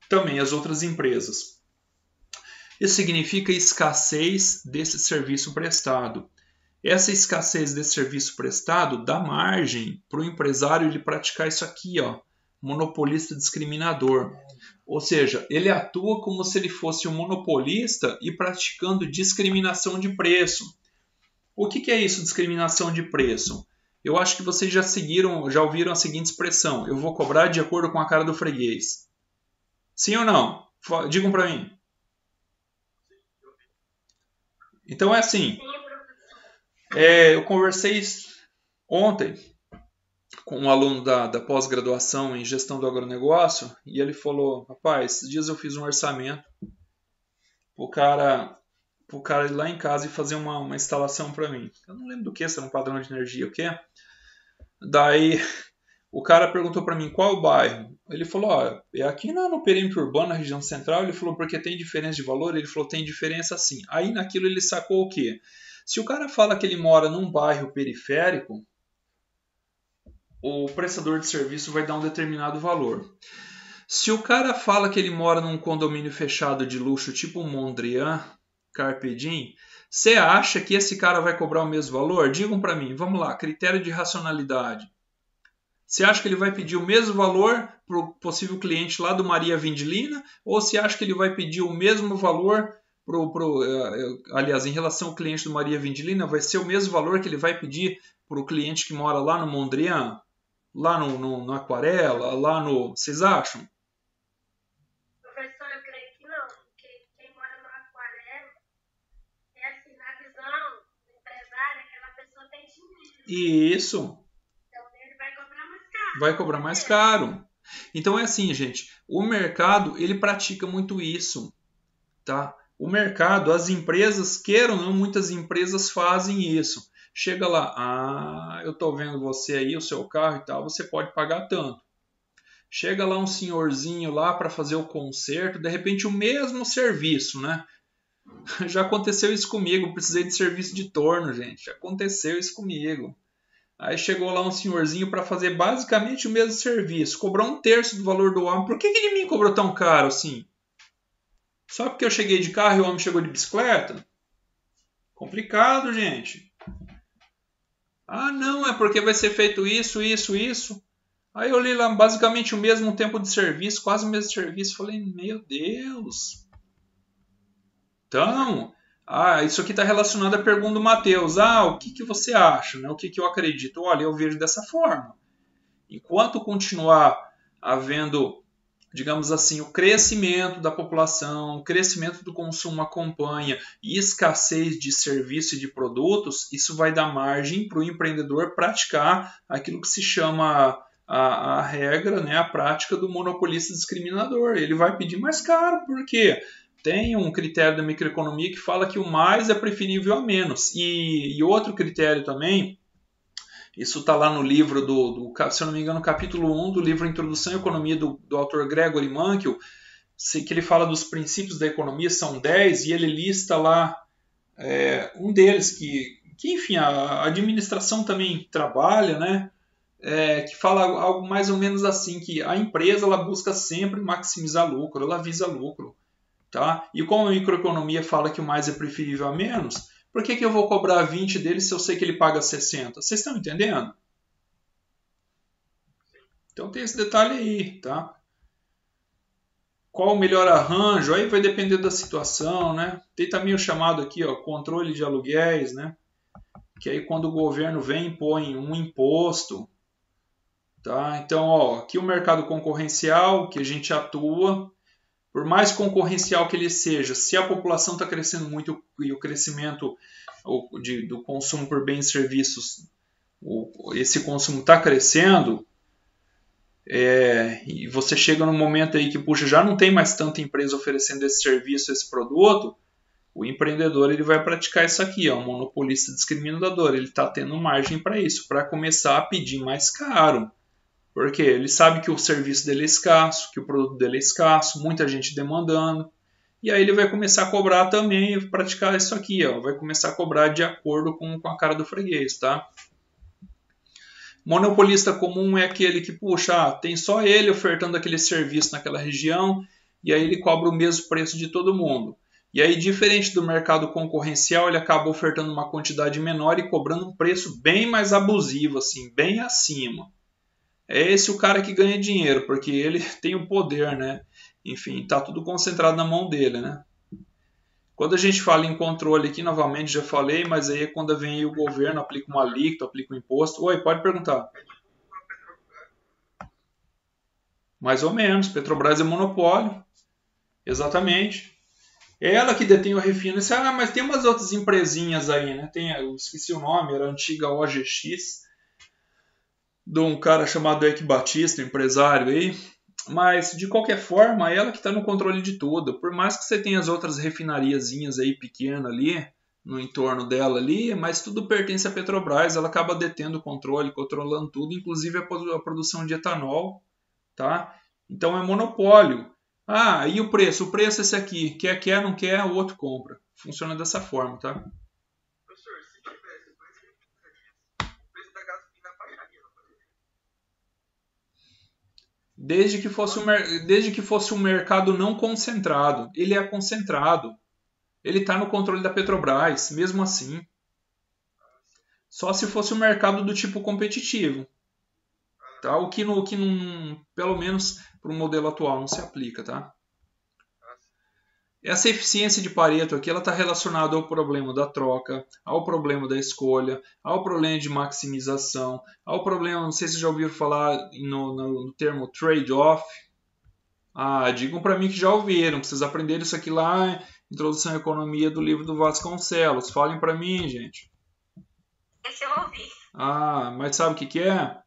também, as outras empresas. Isso significa escassez desse serviço prestado. Essa escassez desse serviço prestado dá margem para o empresário ele praticar isso aqui, ó, monopolista discriminador. Ou seja, ele atua como se ele fosse um monopolista e praticando discriminação de preço. O que é isso, discriminação de preço? Eu acho que vocês já ouviram a seguinte expressão: eu vou cobrar de acordo com a cara do freguês. Sim ou não? Digam para mim. Então é assim. Eu conversei ontem com um aluno da pós-graduação em gestão do agronegócio e ele falou: rapaz, esses dias eu fiz um orçamento pro cara ir lá em casa e fazer uma instalação para mim. Eu não lembro do que, se era um padrão de energia, o que. Daí o cara perguntou para mim qual o bairro. Ele falou: ó, é aqui no perímetro urbano, na região central. Ele falou: porque tem diferença de valor? Ele falou: tem diferença sim. Aí naquilo ele sacou o quê? Se o cara fala que ele mora num bairro periférico, o prestador de serviço vai dar um determinado valor. Se o cara fala que ele mora num condomínio fechado de luxo, tipo um Mondrian, Carpe Diem, você acha que esse cara vai cobrar o mesmo valor? Digam para mim, vamos lá, critério de racionalidade. Você acha que ele vai pedir o mesmo valor para o possível cliente lá do Maria Vindilina? Ou você acha que ele vai pedir o mesmo valor aliás, em relação ao cliente do Maria Vindilina, vai ser o mesmo valor que ele vai pedir para o cliente que mora lá no Mondrian, lá no Aquarela, lá no... Vocês acham? Professor, eu creio que não, porque quem mora no Aquarela é assim, na visão do empresário, aquela pessoa tem dinheiro. Isso. Então ele vai cobrar mais caro. Vai cobrar mais caro. Então é assim, gente, o mercado, ele pratica muito isso, tá? O mercado, as empresas, queiram ou não, muitas empresas fazem isso. Chega lá, eu estou vendo você aí, o seu carro e tal, você pode pagar tanto. Chega lá um senhorzinho lá para fazer o conserto, de repente o mesmo serviço, né? Já aconteceu isso comigo, precisei de serviço de torno, gente. Já aconteceu isso comigo. Aí chegou lá um senhorzinho para fazer basicamente o mesmo serviço, cobrou 1/3 do valor do homem. Por que ele me cobrou tão caro assim? Só porque eu cheguei de carro e o homem chegou de bicicleta? Complicado, gente. Ah, não, é porque vai ser feito isso, isso, isso. Aí eu li lá basicamente o mesmo tempo de serviço, quase o mesmo serviço. Falei, meu Deus. Então, isso aqui está relacionado à pergunta do Matheus. O que você acha? Né? O que eu acredito? Olha, eu vejo dessa forma. Enquanto continuar havendo, digamos assim, o crescimento da população, o crescimento do consumo acompanha e escassez de serviço e de produtos, isso vai dar margem para o empreendedor praticar aquilo que se chama a regra, né, a prática do monopolista discriminador. Ele vai pedir mais caro, porque tem um critério da microeconomia que fala que o mais é preferível a menos. E outro critério também, isso está lá no livro, se eu não me engano, no capítulo 1 do livro Introdução à Economia do autor Gregory Mankiw, que ele fala dos princípios da economia, são 10, e ele lista lá um deles, que enfim, a administração também trabalha, né? Que fala algo mais ou menos assim, que a empresa ela busca sempre maximizar lucro, ela visa lucro. Tá? E como a microeconomia fala que o mais é preferível a menos, por que eu vou cobrar 20 dele se eu sei que ele paga 60? Vocês estão entendendo? Então tem esse detalhe aí, tá? Qual o melhor arranjo? Aí vai depender da situação, né? Tem também o chamado aqui, ó, controle de aluguéis, né? Que aí quando o governo vem e impõe um imposto, tá? Então, aqui o mercado concorrencial que a gente atua, por mais concorrencial que ele seja, se a população está crescendo muito e o crescimento do consumo por bens e serviços, esse consumo está crescendo, e você chega num momento aí que, puxa, já não tem mais tanta empresa oferecendo esse serviço, esse produto, o empreendedor ele vai praticar isso aqui, ó, um monopolista discriminador. Ele está tendo margem para isso, para começar a pedir mais caro. Porque ele sabe que o serviço dele é escasso, que o produto dele é escasso, muita gente demandando. E aí ele vai começar a cobrar também e praticar isso aqui, ó, vai começar a cobrar de acordo com a cara do freguês, tá? Monopolista comum é aquele que, puxa, tem só ele ofertando aquele serviço naquela região e aí ele cobra o mesmo preço de todo mundo. E aí, diferente do mercado concorrencial, ele acaba ofertando uma quantidade menor e cobrando um preço bem mais abusivo, assim, bem acima. É esse o cara que ganha dinheiro, porque ele tem o poder, né? Enfim, está tudo concentrado na mão dele, né? Quando a gente fala em controle aqui, novamente, já falei, mas aí é quando vem aí o governo, aplica uma alíquota, aplica um imposto. Oi, pode perguntar. Mais ou menos, Petrobras é monopólio. Exatamente. É ela que detém o refino. Mas tem umas outras empresinhas aí, né? Eu esqueci o nome, era a antiga OGX, de um cara chamado Eike Batista, empresário aí. Mas, de qualquer forma, ela que está no controle de tudo. Por mais que você tenha as outras refinariazinhas aí pequenas ali, no entorno dela ali, mas tudo pertence à Petrobras. Ela acaba detendo o controle, controlando tudo, inclusive a produção de etanol, tá? Então é monopólio. Ah, e o preço? O preço é esse aqui. Quer, não quer, o outro compra. Funciona dessa forma, tá? Professor, se tivesse o preço da gasolina baixaria, não poderia? Desde que fosse um mercado não concentrado. Ele é concentrado. Ele está no controle da Petrobras, mesmo assim. Só se fosse um mercado do tipo competitivo. Tá? O que não, pelo menos para o modelo atual, não se aplica. Tá? Essa eficiência de Pareto aqui está relacionada ao problema da troca, ao problema da escolha, ao problema de maximização, ao problema, não sei se vocês já ouviram falar no termo trade-off. Ah, digam para mim que já ouviram, que vocês aprenderam isso aqui lá, Introdução à Economia do livro do Vasconcelos. Falem para mim, gente. Esse eu ouvi. Ah, mas sabe o que é?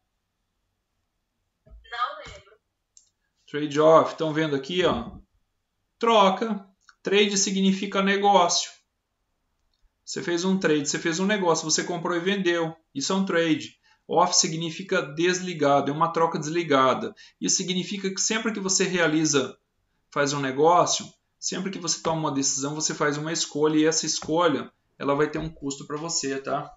Não lembro. Trade-off. Estão vendo aqui, ó? Troca. Trade significa negócio. Você fez um trade, você fez um negócio, você comprou e vendeu. Isso é um trade. Off significa desligado, é uma troca desligada. Isso significa que sempre que você faz um negócio, sempre que você toma uma decisão, você faz uma escolha e essa escolha ela vai ter um custo para você, tá?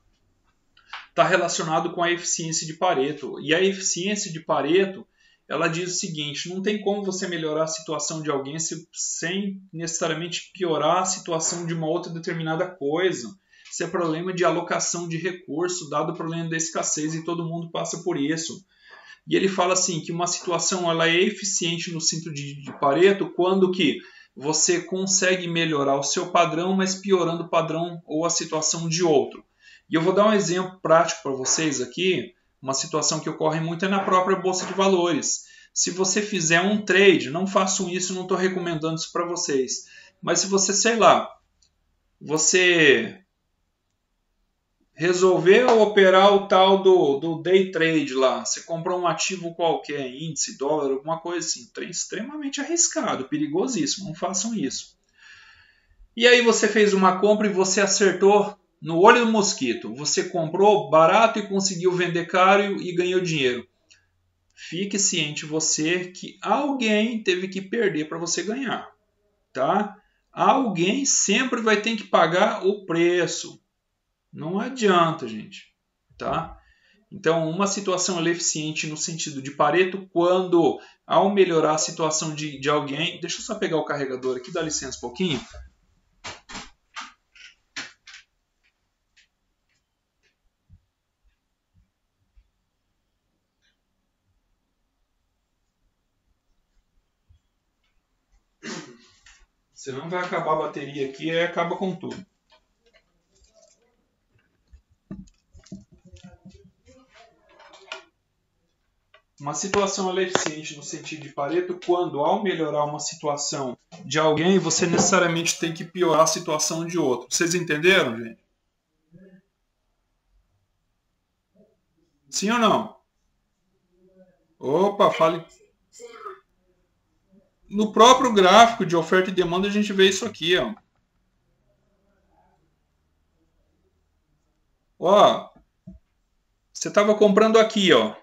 Está relacionado com a eficiência de Pareto. E a eficiência de Pareto, ela diz o seguinte, não tem como você melhorar a situação de alguém sem necessariamente piorar a situação de uma outra determinada coisa. Isso é problema de alocação de recurso, dado o problema da escassez, e todo mundo passa por isso. E ele fala assim, que uma situação ela é eficiente no sentido de Pareto quando que você consegue melhorar o seu padrão, mas piorando o padrão ou a situação de outro. E eu vou dar um exemplo prático para vocês aqui. Uma situação que ocorre muito é na própria Bolsa de Valores. Se você fizer um trade, não façam isso, não estou recomendando isso para vocês. Mas se você, sei lá, você resolveu operar o tal do day trade lá, você comprou um ativo qualquer, índice, dólar, alguma coisa assim, trem extremamente arriscado, perigosíssimo, não façam isso. E aí você fez uma compra e você acertou no olho do mosquito. Você comprou barato e conseguiu vender caro e ganhou dinheiro. Fique ciente você que alguém teve que perder para você ganhar, tá? Alguém sempre vai ter que pagar o preço. Não adianta, gente, tá? Então, uma situação ela é eficiente no sentido de Pareto quando, ao melhorar a situação de alguém... Deixa eu só pegar o carregador aqui, dá licença um pouquinho. Senão vai acabar a bateria aqui e acaba com tudo. Uma situação ela é eficiente no sentido de Pareto quando, ao melhorar uma situação de alguém, você necessariamente tem que piorar a situação de outro. Vocês entenderam, gente? Sim ou não? Opa, fale. No próprio gráfico de oferta e demanda a gente vê isso aqui, ó. Ó, você estava comprando aqui, ó,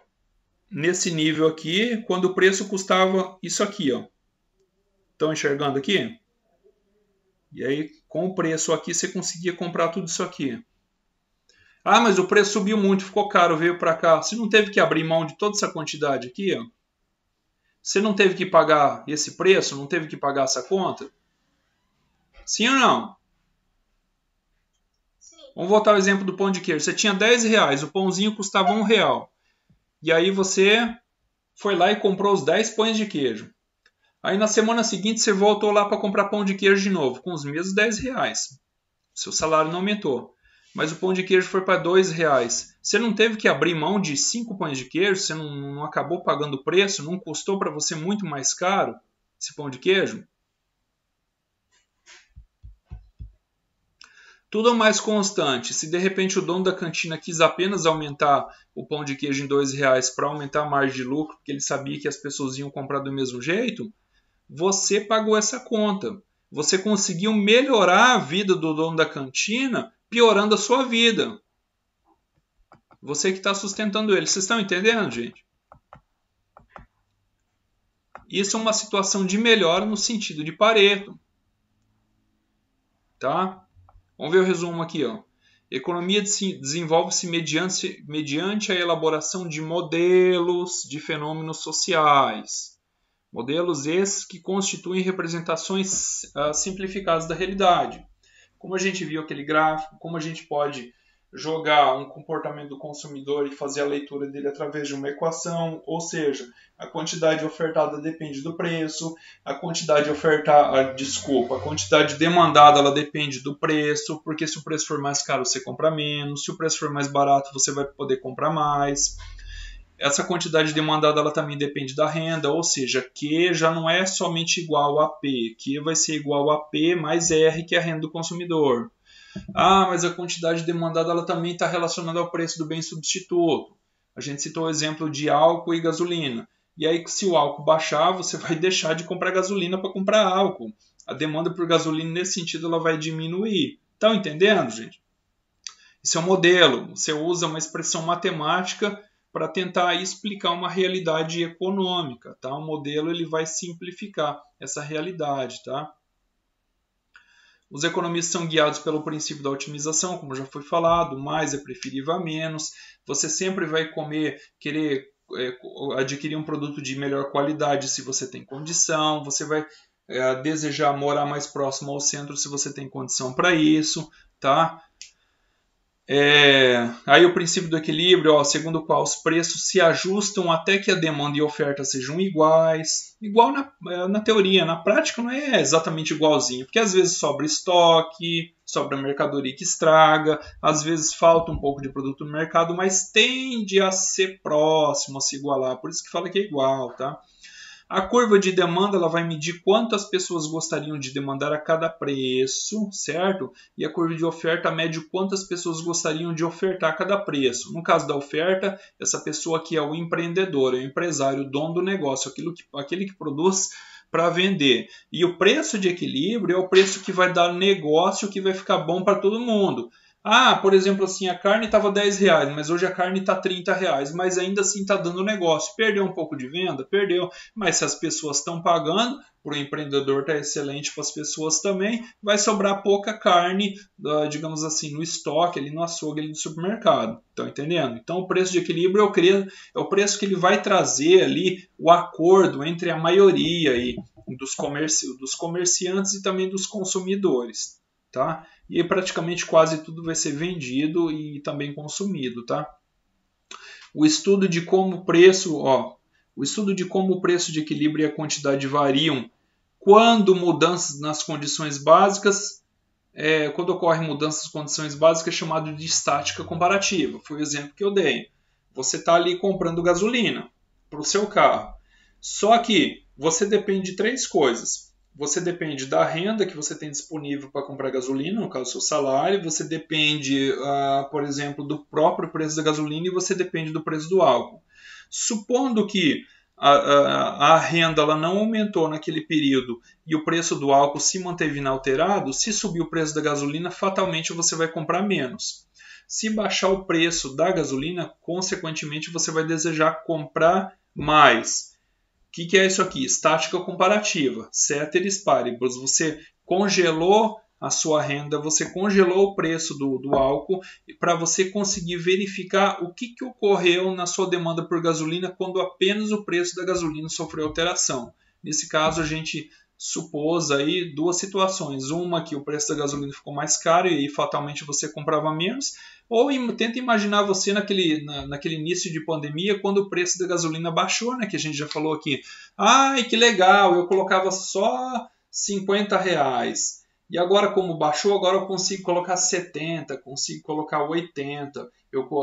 nesse nível aqui, quando o preço custava isso aqui, ó. Estão enxergando aqui? E aí, com o preço aqui, você conseguia comprar tudo isso aqui. Ah, mas o preço subiu muito, ficou caro, veio para cá. Você não teve que abrir mão de toda essa quantidade aqui, ó? Você não teve que pagar esse preço? Não teve que pagar essa conta? Sim ou não? Sim. Vamos voltar ao exemplo do pão de queijo. Você tinha 10 reais, o pãozinho custava 1 real. E aí você foi lá e comprou os 10 pães de queijo. Aí na semana seguinte você voltou lá para comprar pão de queijo de novo, com os mesmos 10 reais. Seu salário não aumentou. Mas o pão de queijo foi para 2 reais. Você não teve que abrir mão de 5 pães de queijo? Você não acabou pagando o preço? Não custou para você muito mais caro esse pão de queijo? Tudo é mais constante. Se de repente o dono da cantina quis apenas aumentar o pão de queijo em 2 reais para aumentar a margem de lucro, porque ele sabia que as pessoas iam comprar do mesmo jeito, você pagou essa conta. Você conseguiu melhorar a vida do dono da cantina, piorando a sua vida. Você que está sustentando ele. Vocês estão entendendo, gente? Isso é uma situação de melhora no sentido de Pareto. Tá? Vamos ver o resumo aqui, ó. Economia desenvolve-se mediante a elaboração de modelos de fenômenos sociais. Modelos esses que constituem representações simplificadas da realidade. Como a gente viu aquele gráfico, como a gente pode jogar um comportamento do consumidor e fazer a leitura dele através de uma equação, ou seja, a quantidade ofertada depende do preço, a quantidade demandada ela depende do preço, porque se o preço for mais caro você compra menos, se o preço for mais barato você vai poder comprar mais. Essa quantidade demandada ela também depende da renda, ou seja, Q já não é somente igual a P, Q vai ser igual a P mais R, que é a renda do consumidor. Ah, mas a quantidade demandada ela também está relacionada ao preço do bem substituto. A gente citou o exemplo de álcool e gasolina. E aí, se o álcool baixar, você vai deixar de comprar gasolina para comprar álcool. A demanda por gasolina, nesse sentido, ela vai diminuir. Estão entendendo, gente? Isso é um modelo. Você usa uma expressão matemática para tentar explicar uma realidade econômica. Tá? O modelo ele vai simplificar essa realidade. Tá? Os economistas são guiados pelo princípio da otimização, como já foi falado, mais é preferível a menos. Você sempre vai querer adquirir um produto de melhor qualidade se você tem condição, você vai desejar morar mais próximo ao centro se você tem condição para isso, tá? Aí o princípio do equilíbrio, segundo o qual os preços se ajustam até que a demanda e a oferta sejam iguais. Igual na teoria, na prática não é exatamente igualzinho, porque às vezes sobra estoque, sobra mercadoria que estraga, às vezes falta um pouco de produto no mercado, mas tende a ser próximo, a se igualar, por isso que fala que é igual, tá? A curva de demanda ela vai medir quanto as pessoas gostariam de demandar a cada preço, certo? E a curva de oferta mede quanto as pessoas gostariam de ofertar a cada preço. No caso da oferta, essa pessoa aqui é o empreendedor, é o empresário, o dono do negócio, aquele que produz para vender. E o preço de equilíbrio é o preço que vai dar negócio, que vai ficar bom para todo mundo. Ah, por exemplo, assim, a carne estava 10 reais, mas hoje a carne está 30 reais, mas ainda assim está dando negócio. Perdeu um pouco de venda? Perdeu. Mas se as pessoas estão pagando, para o empreendedor está excelente, para as pessoas também, vai sobrar pouca carne, digamos assim, no estoque, ali no açougue, ali no supermercado. Estão entendendo? Então o preço de equilíbrio é o preço que ele vai trazer ali, o acordo entre a maioria aí, dos comerciantes e também dos consumidores. Tá? E praticamente quase tudo vai ser vendido e também consumido, tá? O estudo de como o preço de equilíbrio e a quantidade variam quando mudanças nas condições básicas, quando ocorrem mudanças nas condições básicas, é chamado de estática comparativa. Foi o exemplo que eu dei. Você está ali comprando gasolina para o seu carro. Só que você depende de 3 coisas. Você depende da renda que você tem disponível para comprar gasolina, no caso do seu salário, você depende, por exemplo, do próprio preço da gasolina e você depende do preço do álcool. Supondo que a renda ela não aumentou naquele período e o preço do álcool se manteve inalterado, se subir o preço da gasolina, fatalmente você vai comprar menos. Se baixar o preço da gasolina, consequentemente você vai desejar comprar mais. O que é isso aqui? Estática comparativa, ceteris paribus. Você congelou a sua renda, você congelou o preço do álcool para você conseguir verificar o que ocorreu na sua demanda por gasolina quando apenas o preço da gasolina sofreu alteração. Nesse caso, a gente supôs aí duas situações. Uma que o preço da gasolina ficou mais caro e aí fatalmente você comprava menos. Ou tenta imaginar você naquele início de pandemia, quando o preço da gasolina baixou, né, que a gente já falou aqui. Ai, que legal, eu colocava só R$50. E agora, como baixou, agora eu consigo colocar 70, consigo colocar 80.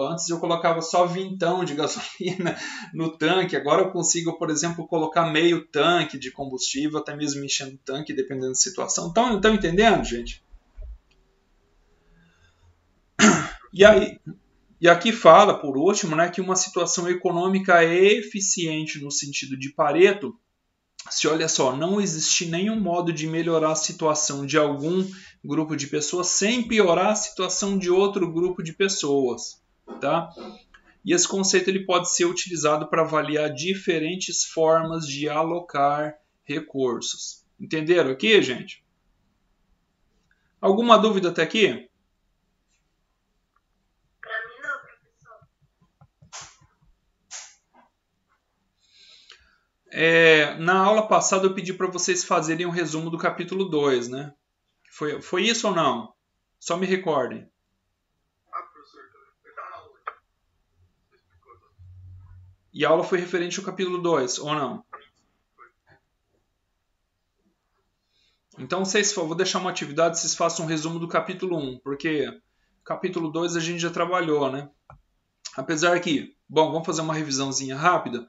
Antes eu colocava só 20 de gasolina no tanque. Agora eu consigo, por exemplo, colocar meio tanque de combustível, até mesmo enchendo o tanque, dependendo da situação. Estão entendendo, gente? E aqui fala, por último, né, que uma situação econômica eficiente no sentido de Pareto, se olha só, não existe nenhum modo de melhorar a situação de algum grupo de pessoas sem piorar a situação de outro grupo de pessoas, tá? E esse conceito ele pode ser utilizado para avaliar diferentes formas de alocar recursos. Entenderam aqui, gente? Alguma dúvida até aqui? Na aula passada eu pedi para vocês fazerem um resumo do capítulo 2, né? Foi isso ou não? Só me recordem. Professor, eu estava na aula. Você explicou. E a aula foi referente ao capítulo 2, ou não? Então, vou deixar uma atividade, vocês façam um resumo do capítulo 1, porque capítulo 2 a gente já trabalhou, né? Apesar que, bom, vamos fazer uma revisãozinha rápida.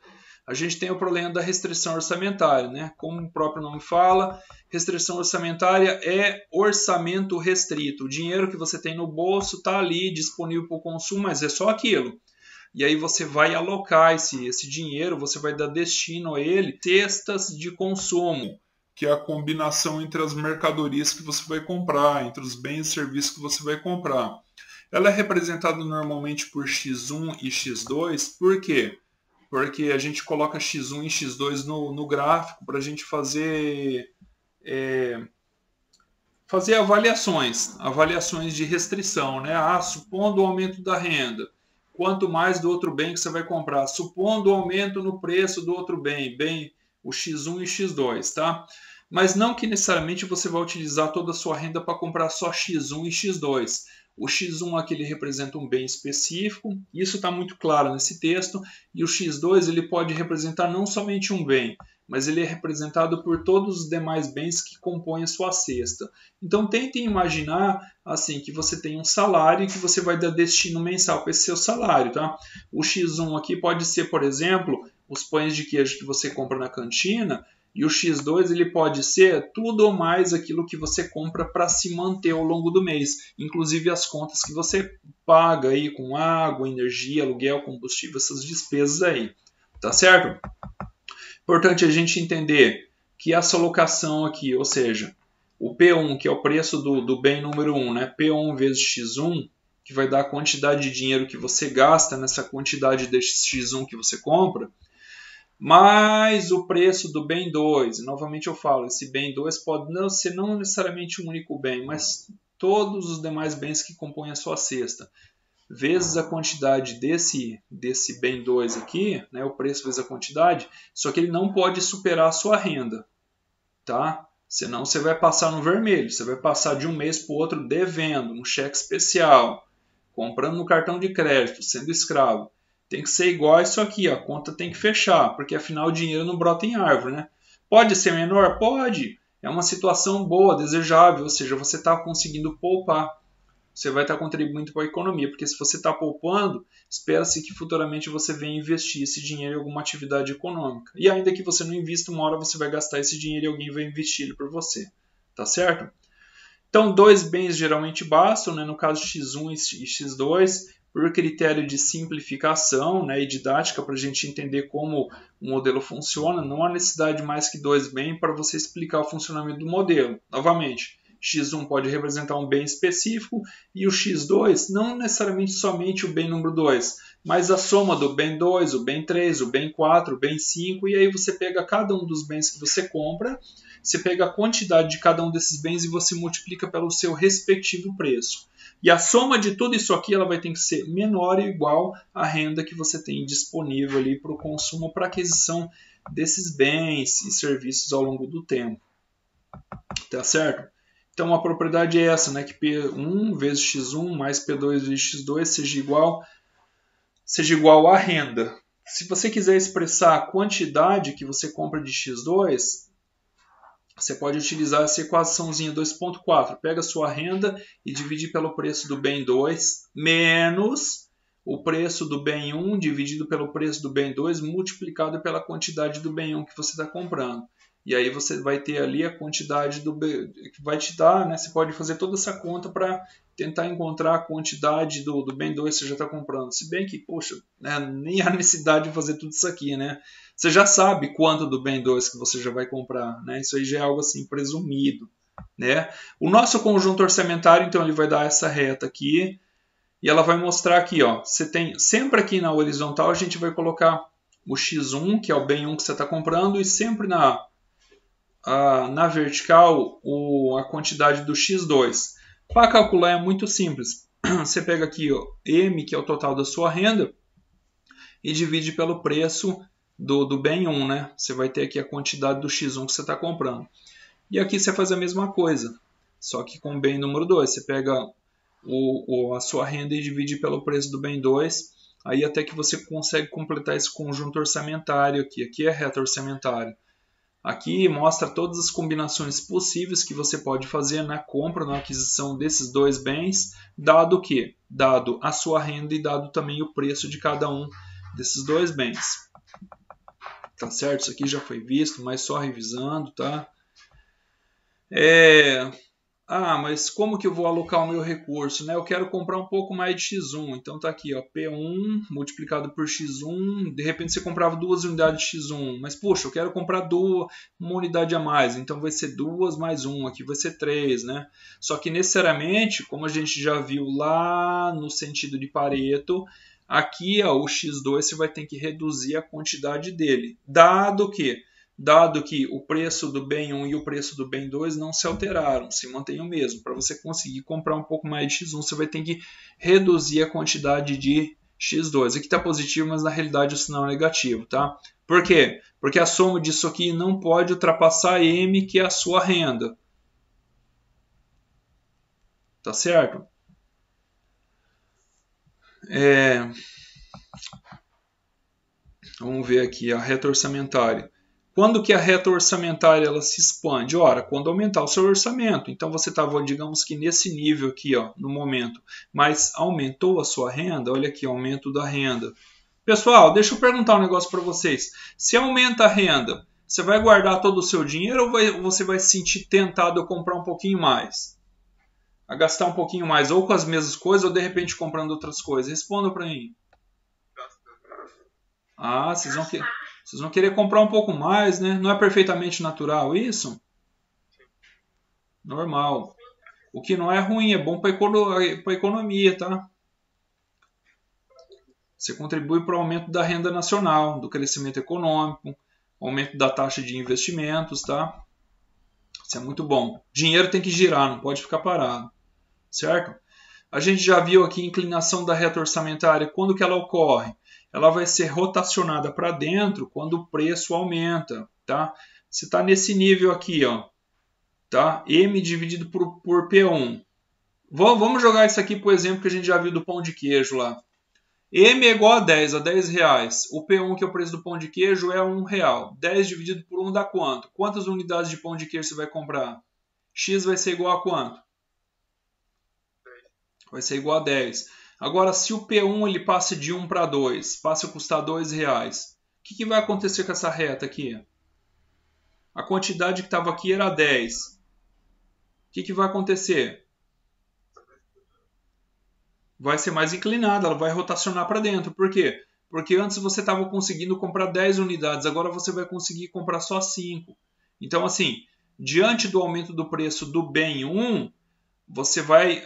A gente tem o problema da restrição orçamentária, né? Como o próprio nome fala, restrição orçamentária é orçamento restrito. O dinheiro que você tem no bolso está ali disponível para o consumo, mas é só aquilo. E aí você vai alocar esse dinheiro, você vai dar destino a ele, cestas de consumo, que é a combinação entre as mercadorias que você vai comprar, entre os bens e serviços que você vai comprar. Ela é representada normalmente por X1 e X2, por quê? Porque a gente coloca X1 e X2 no gráfico para a gente fazer avaliações de restrição, né? Supondo o aumento da renda, quanto mais do outro bem que você vai comprar, supondo o aumento no preço do outro bem, o X1 e X2, tá? Mas não que necessariamente você vai utilizar toda a sua renda para comprar só X1 e X2. O X1 aqui ele representa um bem específico, isso está muito claro nesse texto, e o X2 ele pode representar não somente um bem, mas ele é representado por todos os demais bens que compõem a sua cesta. Então tentem imaginar assim que você tem um salário e que você vai dar destino mensal para esse seu salário, tá? O X1 aqui pode ser, por exemplo, os pães de queijo que você compra na cantina, e o X2 ele pode ser tudo ou mais aquilo que você compra para se manter ao longo do mês, inclusive as contas que você paga aí com água, energia, aluguel, combustível, essas despesas aí, tá certo? Importante a gente entender que essa alocação aqui, ou seja, o P1, que é o preço do bem número 1, né? P1 vezes X1, que vai dar a quantidade de dinheiro que você gasta nessa quantidade de X1 que você compra, mais o preço do bem 2. Novamente eu falo, esse bem 2 pode não ser necessariamente um único bem, mas todos os demais bens que compõem a sua cesta, vezes a quantidade desse bem 2 aqui, né, o preço vezes a quantidade, só que ele não pode superar a sua renda, tá? Senão você vai passar no vermelho, você vai passar de um mês para o outro devendo, um cheque especial, comprando no cartão de crédito, sendo escravo. Tem que ser igual a isso aqui, a conta tem que fechar, porque afinal o dinheiro não brota em árvore, né? Pode ser menor? Pode. É uma situação boa, desejável, ou seja, você está conseguindo poupar. Você vai estar contribuindo para a economia, porque se você está poupando, espera-se que futuramente você venha investir esse dinheiro em alguma atividade econômica. E ainda que você não invista, uma hora você vai gastar esse dinheiro e alguém vai investir por você. Tá certo? Então, dois bens geralmente bastam, né? No caso X1 e X2, por critério de simplificação, né, e didática, para a gente entender como o modelo funciona. Não há necessidade de mais que 2 bens para você explicar o funcionamento do modelo. Novamente, x1 pode representar um bem específico e o x2 não necessariamente somente o bem número 2, mas a soma do bem 2, o bem 3, o bem 4, o bem 5, e aí você pega cada um dos bens que você compra, você pega a quantidade de cada um desses bens e você multiplica pelo seu respectivo preço. E a soma de tudo isso aqui ela vai ter que ser menor ou igual à renda que você tem disponível ali para o consumo, para aquisição desses bens e serviços ao longo do tempo. Tá certo? Então a propriedade é essa, né? Que P1 vezes x1 mais P2 vezes x2 seja igual à renda. Se você quiser expressar a quantidade que você compra de x2, você pode utilizar essa equaçãozinha 2.4. Pega a sua renda e divide pelo preço do bem 2 menos o preço do bem 1 dividido pelo preço do bem 2 multiplicado pela quantidade do bem 1 que você está comprando. E aí você vai ter ali a quantidade do bem que vai te dar, né? Você pode fazer toda essa conta para tentar encontrar a quantidade do bem 2 que você já está comprando. Se bem que, poxa, né, nem há necessidade de fazer tudo isso aqui, né? Você já sabe quanto do bem 2 que você já vai comprar, né? Isso aí já é algo assim presumido, né? O nosso conjunto orçamentário, então, ele vai dar essa reta aqui e ela vai mostrar aqui, ó. Você tem sempre aqui na horizontal a gente vai colocar o x1, que é o bem 1 que você está comprando, e sempre na vertical a quantidade do x2. Para calcular é muito simples. Você pega aqui ó, M, que é o total da sua renda, e divide pelo preço do bem 1. Né? Você vai ter aqui a quantidade do x1 que você está comprando. E aqui você faz a mesma coisa, só que com o bem número 2. Você pega a sua renda e divide pelo preço do bem 2, aí até que você consegue completar esse conjunto orçamentário aqui. Aqui é reta orçamentária. Aqui mostra todas as combinações possíveis que você pode fazer na compra, na aquisição desses dois bens, dado o quê? Dado a sua renda e dado também o preço de cada um desses dois bens. Tá certo? Isso aqui já foi visto, mas só revisando, tá? Mas como que eu vou alocar o meu recurso? Né? Eu quero comprar um pouco mais de x1. Então tá aqui, ó, P1 multiplicado por x1. De repente você comprava 2 unidades de x1. Mas, puxa, eu quero comprar uma unidade a mais. Então vai ser 2 mais 1. Aqui vai ser 3. Né? Só que necessariamente, como a gente já viu lá no sentido de Pareto, aqui ó, o x2 você vai ter que reduzir a quantidade dele. Dado que o preço do bem 1 e o preço do bem 2 não se alteraram, se mantém o mesmo. Para você conseguir comprar um pouco mais de x1, você vai ter que reduzir a quantidade de x2. Aqui está positivo, mas na realidade o sinal é negativo. Tá? Por quê? Porque a soma disso aqui não pode ultrapassar M, que é a sua renda. Tá certo? Vamos ver aqui a reta orçamentária. Quando que a reta orçamentária ela se expande? Ora, quando aumentar o seu orçamento. Então você estava, digamos que nesse nível aqui, ó, no momento, mas aumentou a sua renda, olha aqui, aumento da renda. Pessoal, deixa eu perguntar um negócio para vocês. Se aumenta a renda, você vai guardar todo o seu dinheiro ou você vai se sentir tentado a comprar um pouquinho mais? A gastar um pouquinho mais, ou com as mesmas coisas, ou de repente comprando outras coisas? Responda para mim. Vocês vão querer comprar um pouco mais, né? Não é perfeitamente natural isso? Normal. O que não é ruim, é bom para a economia, tá? Você contribui para o aumento da renda nacional, do crescimento econômico, aumento da taxa de investimentos, tá? Isso é muito bom. Dinheiro tem que girar, não pode ficar parado, certo? A gente já viu aqui a inclinação da reta orçamentária. Quando que ela ocorre? Ela vai ser rotacionada para dentro quando o preço aumenta, tá? Você está nesse nível aqui, ó, tá? M dividido por P1. Vamos jogar isso aqui por exemplo que a gente já viu do pão de queijo lá. M é igual a 10 reais. O P1, que é o preço do pão de queijo, é R$1. 10 dividido por 1 dá quanto? Quantas unidades de pão de queijo você vai comprar? X vai ser igual a quanto? Vai ser igual a 10. Agora, se o P1 ele passa de 1 para 2, passa a custar R$2, o que vai acontecer com essa reta aqui? A quantidade que estava aqui era 10. O que vai acontecer? vai ser mais inclinada, ela vai rotacionar para dentro. Por quê? Porque antes você estava conseguindo comprar 10 unidades, agora você vai conseguir comprar só 5. Então, assim, diante do aumento do preço do bem 1, você vai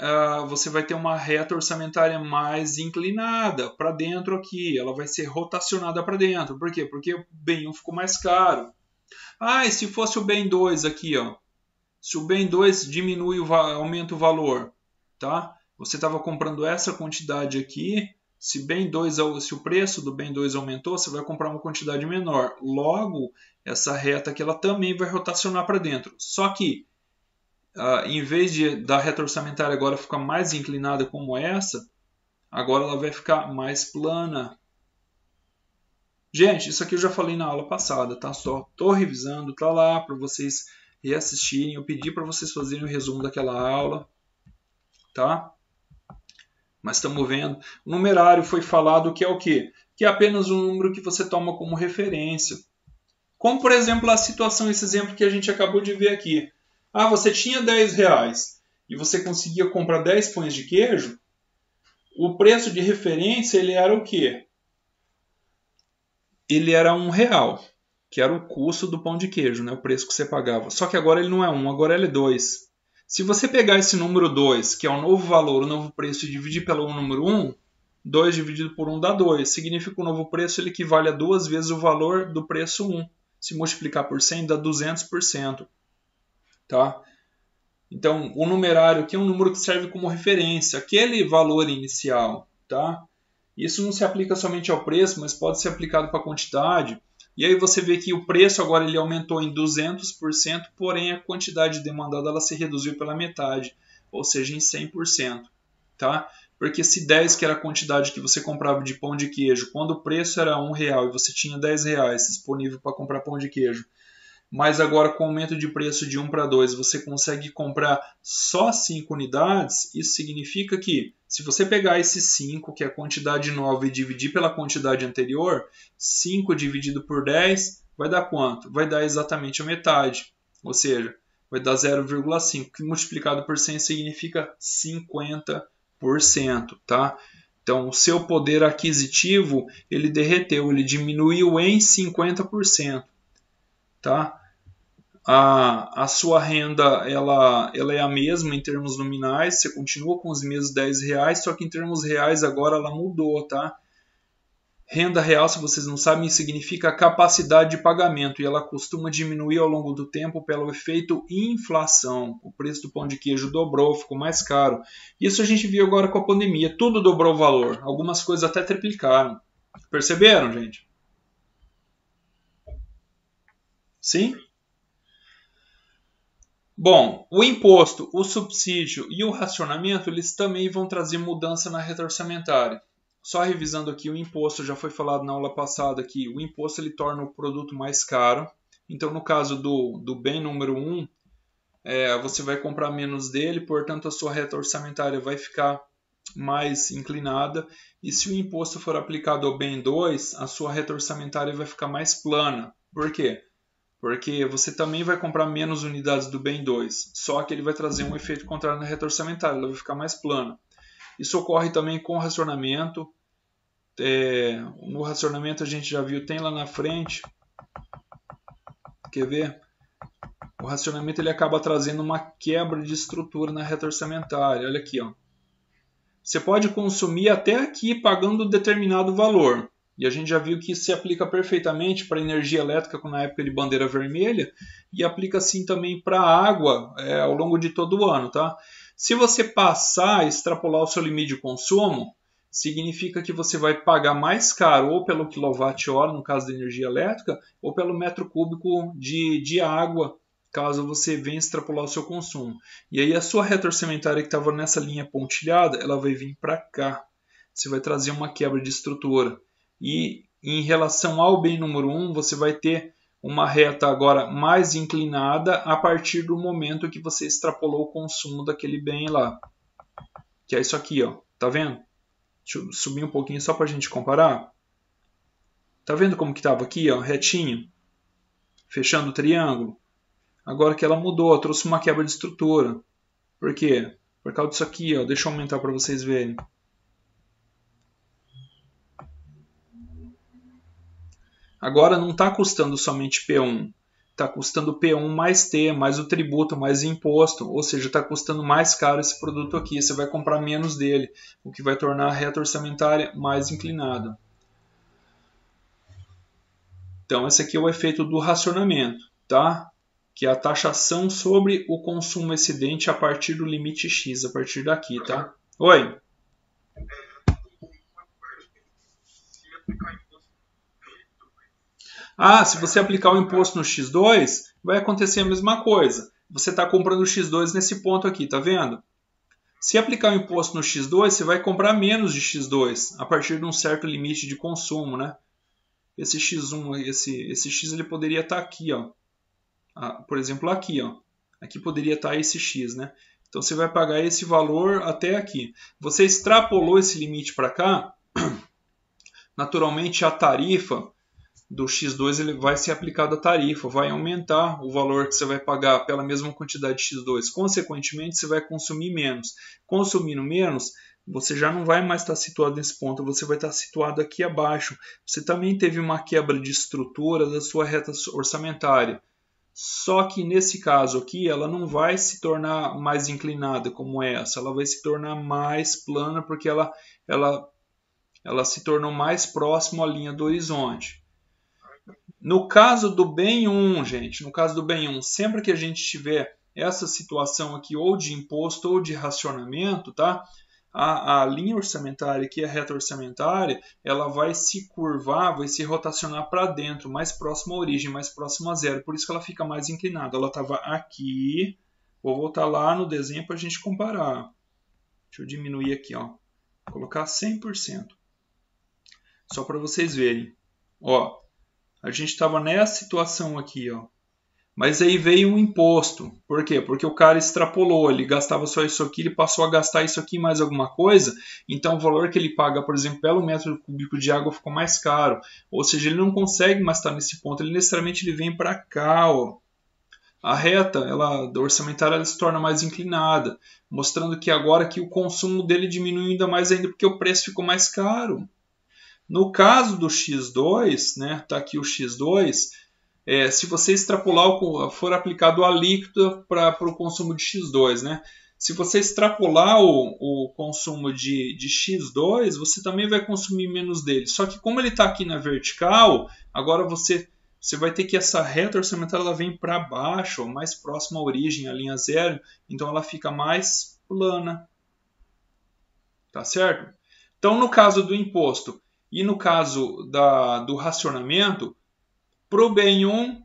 ter uma reta orçamentária mais inclinada para dentro aqui. Ela vai ser rotacionada para dentro. Por quê? Porque o bem 1 ficou mais caro. Ah, e se fosse o bem 2 aqui, ó? Se o bem 2 diminui, aumenta o valor, tá? Você estava comprando essa quantidade aqui. Se o preço do bem 2 aumentou, você vai comprar uma quantidade menor. Logo, essa reta aqui ela também vai rotacionar para dentro. Só que, em vez da reta orçamentária agora ficar mais inclinada como essa, agora ela vai ficar mais plana. Gente, isso aqui eu já falei na aula passada, tá? Só estou revisando, tá lá para vocês reassistirem. Eu pedi para vocês fazerem o resumo daquela aula, tá? Mas estamos vendo. O numerário foi falado que é o quê? Que é apenas um número que você toma como referência. Como, por exemplo, a situação, esse exemplo que a gente acabou de ver aqui. Ah, você tinha 10 reais e você conseguia comprar 10 pães de queijo. O preço de referência ele era o quê? Ele era R$1, que era o custo do pão de queijo, né? O preço que você pagava. Só que agora ele não é 1, agora ele é 2. Se você pegar esse número 2, que é o novo valor, o novo preço, e dividir pelo número 1, 2 dividido por 1 dá 2. Significa que o novo preço ele equivale a 2 vezes o valor do preço 1. Se multiplicar por 100 dá 200%. Tá? Então, o numerário aqui é um número que serve como referência, aquele valor inicial. Tá? Isso não se aplica somente ao preço, mas pode ser aplicado para a quantidade. E aí você vê que o preço agora ele aumentou em 200%, porém a quantidade demandada ela se reduziu pela metade, ou seja, em 100%. Tá? Porque se 10, que era a quantidade que você comprava de pão de queijo, quando o preço era R$1 e você tinha R$10 disponível para comprar pão de queijo, mas agora com o aumento de preço de 1 para 2, você consegue comprar só 5 unidades, isso significa que se você pegar esses 5, que é a quantidade nova, e dividir pela quantidade anterior, 5 dividido por 10 vai dar quanto? Vai dar exatamente a metade, ou seja, vai dar 0,5, que multiplicado por 100 significa 50%. Tá? Então, o seu poder aquisitivo ele derreteu, ele diminuiu em 50%. Tá? A sua renda ela é a mesma em termos nominais, você continua com os mesmos R$10, só que em termos reais agora ela mudou, tá? Renda real, se vocês não sabem, significa capacidade de pagamento e ela costuma diminuir ao longo do tempo pelo efeito inflação. O preço do pão de queijo dobrou, ficou mais caro. Isso a gente viu agora com a pandemia, tudo dobrou o valor, algumas coisas até triplicaram. Perceberam, gente? Sim? Bom, o imposto, o subsídio e o racionamento, eles também vão trazer mudança na reta orçamentária. Só revisando aqui, o imposto, já foi falado na aula passada que o imposto ele torna o produto mais caro. Então, no caso do bem número 1, você vai comprar menos dele, portanto, a sua reta orçamentária vai ficar mais inclinada. E se o imposto for aplicado ao bem 2, a sua reta orçamentária vai ficar mais plana. Por quê? Porque você também vai comprar menos unidades do bem 2, só que ele vai trazer um efeito contrário na reta orçamentária, ela vai ficar mais plana. Isso ocorre também com o racionamento. No racionamento a gente já viu, tem lá na frente, quer ver? O racionamento ele acaba trazendo uma quebra de estrutura na reta orçamentária. Olha aqui, ó. Você pode consumir até aqui pagando determinado valor. E a gente já viu que isso se aplica perfeitamente para energia elétrica na época de bandeira vermelha e aplica assim também para a água ao longo de todo o ano. Tá? Se você passar, extrapolar o seu limite de consumo, significa que você vai pagar mais caro ou pelo quilowatt-hora, no caso da energia elétrica, ou pelo metro cúbico de água, caso você venha extrapolar o seu consumo. E aí a sua reta orçamentária que estava nessa linha pontilhada, ela vai vir para cá. Você vai trazer uma quebra de estrutura. E em relação ao bem número 1, você vai ter uma reta agora mais inclinada a partir do momento que você extrapolou o consumo daquele bem lá. Que é isso aqui, ó. Tá vendo? Deixa eu subir um pouquinho só para a gente comparar. Tá vendo como que estava aqui, ó, retinho? Fechando o triângulo. Agora que ela mudou, trouxe uma quebra de estrutura. Por quê? Por causa disso aqui, ó. Deixa eu aumentar para vocês verem. agora não está custando somente P1, está custando P1 mais T, mais o tributo, mais imposto, ou seja, está custando mais caro esse produto aqui, você vai comprar menos dele, o que vai tornar a reta orçamentária mais inclinada. Então, esse aqui é o efeito do racionamento, tá? Que é a taxação sobre o consumo excedente a partir do limite X, a partir daqui, tá? Oi? Ah, se você aplicar o imposto no X2, vai acontecer a mesma coisa. Você está comprando o X2 nesse ponto aqui, tá vendo? Se aplicar o imposto no X2, você vai comprar menos de X2, a partir de um certo limite de consumo, né? Esse X1, esse X ele poderia estar aqui, ó. Por exemplo, aqui, ó. Aqui poderia estar esse X, né? Então você vai pagar esse valor até aqui. Você extrapolou esse limite para cá, naturalmente a tarifa do X2 ele vai ser aplicada a tarifa, vai aumentar o valor que você vai pagar pela mesma quantidade de X2. Consequentemente, você vai consumir menos. Consumindo menos, você já não vai mais estar situado nesse ponto, você vai estar situado aqui abaixo. Você também teve uma quebra de estrutura da sua reta orçamentária. Só que nesse caso aqui, ela não vai se tornar mais inclinada como essa, ela vai se tornar mais plana porque ela se tornou mais próximo à linha do horizonte. No caso do bem 1, gente, no caso do bem 1, sempre que a gente tiver essa situação aqui ou de imposto ou de racionamento, tá? A linha orçamentária aqui, a reta orçamentária, ela vai se curvar, vai se rotacionar para dentro, mais próximo à origem, mais próximo a zero. Por isso que ela fica mais inclinada. Ela estava aqui. Vou voltar lá no desenho para a gente comparar. Deixa eu diminuir aqui, ó. Vou colocar 100%. Só para vocês verem. Ó, a gente estava nessa situação aqui, ó. Mas aí veio um imposto. Por quê? Porque o cara extrapolou, ele gastava só isso aqui, ele passou a gastar isso aqui mais alguma coisa, então o valor que ele paga, por exemplo, pelo metro cúbico de água ficou mais caro. Ou seja, ele não consegue mais estar nesse ponto, ele necessariamente ele vem para cá. Ó. A reta orçamentária ela se torna mais inclinada, mostrando que agora que o consumo dele diminuiu ainda porque o preço ficou mais caro. No caso do X2, né, tá aqui o X2, se você extrapolar, for aplicado a alíquota para o consumo de X2, né? Se você extrapolar o consumo de X2, você também vai consumir menos dele. Só que como ele está aqui na vertical, agora você vai ter que essa reta orçamentária ela vem para baixo, mais próxima à origem, à linha zero, então ela fica mais plana. Tá certo? Então, no caso do imposto e no caso do racionamento, para o bem 1,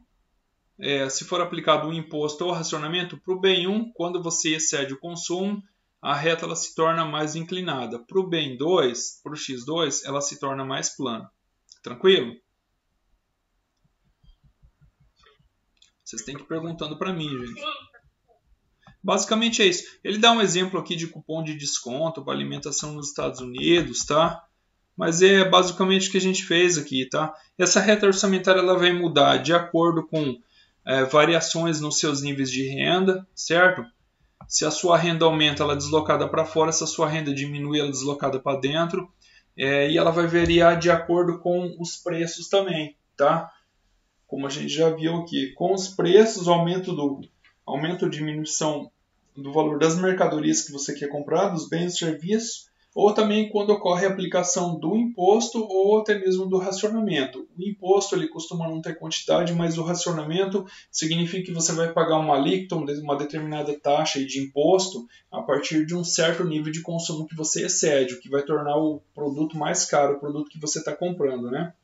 se for aplicado o imposto ou racionamento, para o bem 1, quando você excede o consumo, a reta ela se torna mais inclinada. Para o bem 2, para o X2, ela se torna mais plana. Tranquilo? Vocês têm que ir perguntando para mim, gente. Basicamente é isso. Ele dá um exemplo aqui de cupom de desconto para alimentação nos Estados Unidos, tá? Mas é basicamente o que a gente fez aqui, tá? Essa reta orçamentária ela vai mudar de acordo com variações nos seus níveis de renda, certo? Se a sua renda aumenta, ela é deslocada para fora. Se a sua renda diminui, ela é deslocada para dentro. E ela vai variar de acordo com os preços também, tá? Como a gente já viu aqui. Com os preços, aumento ou diminuição do valor das mercadorias que você quer comprar, dos bens e serviços, ou também quando ocorre a aplicação do imposto ou até mesmo do racionamento. O imposto ele costuma não ter quantidade, mas o racionamento significa que você vai pagar uma alíquota, uma determinada taxa de imposto a partir de um certo nível de consumo que você excede, o que vai tornar o produto mais caro, o produto que você está comprando, né?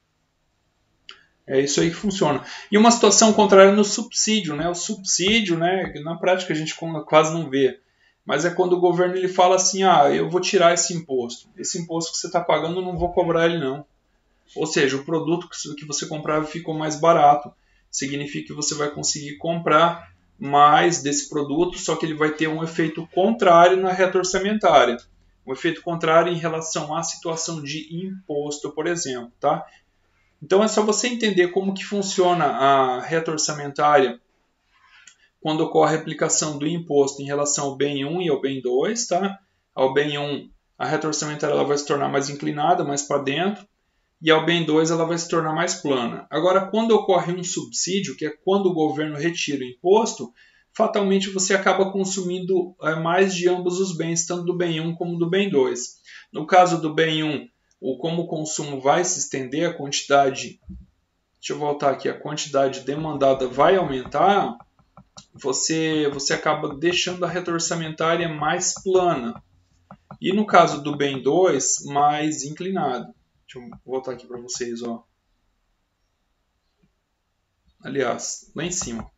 É isso aí que funciona. E uma situação contrária no subsídio, né? O subsídio, né, na prática a gente quase não vê. Mas é quando o governo ele fala assim, eu vou tirar esse imposto. Esse imposto que você está pagando eu não vou cobrar ele não. Ou seja, o produto que você comprava ficou mais barato. Significa que você vai conseguir comprar mais desse produto, só que ele vai ter um efeito contrário na reta orçamentária. Um efeito contrário em relação à situação de imposto, por exemplo. Tá? Então é só você entender como que funciona a reta orçamentária quando ocorre a aplicação do imposto em relação ao bem 1 e ao bem 2, tá? Ao bem 1, a reta orçamentária ela vai se tornar mais inclinada, mais para dentro, e ao bem 2 ela vai se tornar mais plana. Agora, quando ocorre um subsídio, que é quando o governo retira o imposto, fatalmente você acaba consumindo mais de ambos os bens, tanto do bem 1 como do bem 2. No caso do bem 1, como o consumo vai se estender, a quantidade, deixa eu voltar aqui, a quantidade demandada vai aumentar, você acaba deixando a reta orçamentária mais plana. E no caso do bem 2, mais inclinado. Deixa eu voltar aqui para vocês. Ó. Aliás, lá em cima.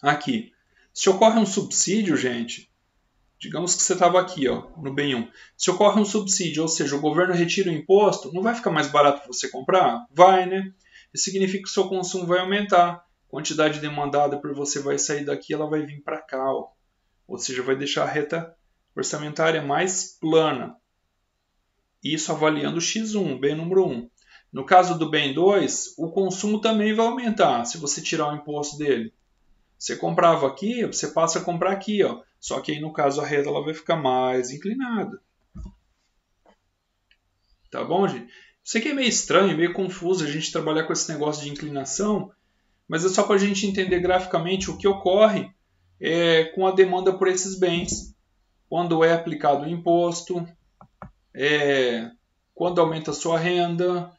Aqui. Se ocorre um subsídio, gente, digamos que você estava aqui, ó, no bem 1. Se ocorre um subsídio, ou seja, o governo retira o imposto, não vai ficar mais barato para você comprar? Vai, né? Isso significa que o seu consumo vai aumentar. A quantidade demandada por você vai sair daqui, ela vai vir para cá, ó. Ou seja, vai deixar a reta orçamentária mais plana. Isso avaliando o X1, bem número 1. No caso do bem 2, o consumo também vai aumentar se você tirar o imposto dele. Você comprava aqui, você passa a comprar aqui, ó. Só que aí no caso a reta ela vai ficar mais inclinada. Tá bom, gente? Sei que é meio estranho, meio confuso a gente trabalhar com esse negócio de inclinação, mas é só para a gente entender graficamente o que ocorre com a demanda por esses bens. Quando é aplicado o imposto, quando aumenta a sua renda,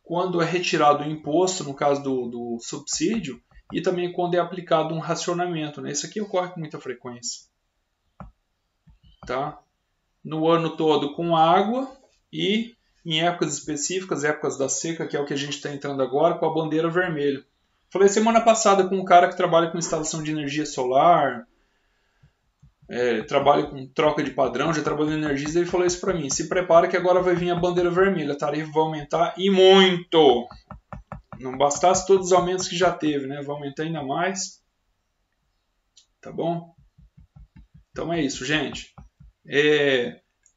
quando é retirado o imposto, no caso do subsídio, e também quando é aplicado um racionamento. Né? Isso aqui ocorre com muita frequência. Tá? No ano todo com água e em épocas específicas, épocas da seca, que é o que a gente está entrando agora, com a bandeira vermelha. Falei semana passada com um cara que trabalha com instalação de energia solar, trabalha com troca de padrão, já trabalhou em energias, e ele falou isso para mim: se prepara que agora vai vir a bandeira vermelha, a tarifa vai aumentar e muito. Não bastasse todos os aumentos que já teve, né? Vai aumentar ainda mais. Tá bom? Então é isso, gente.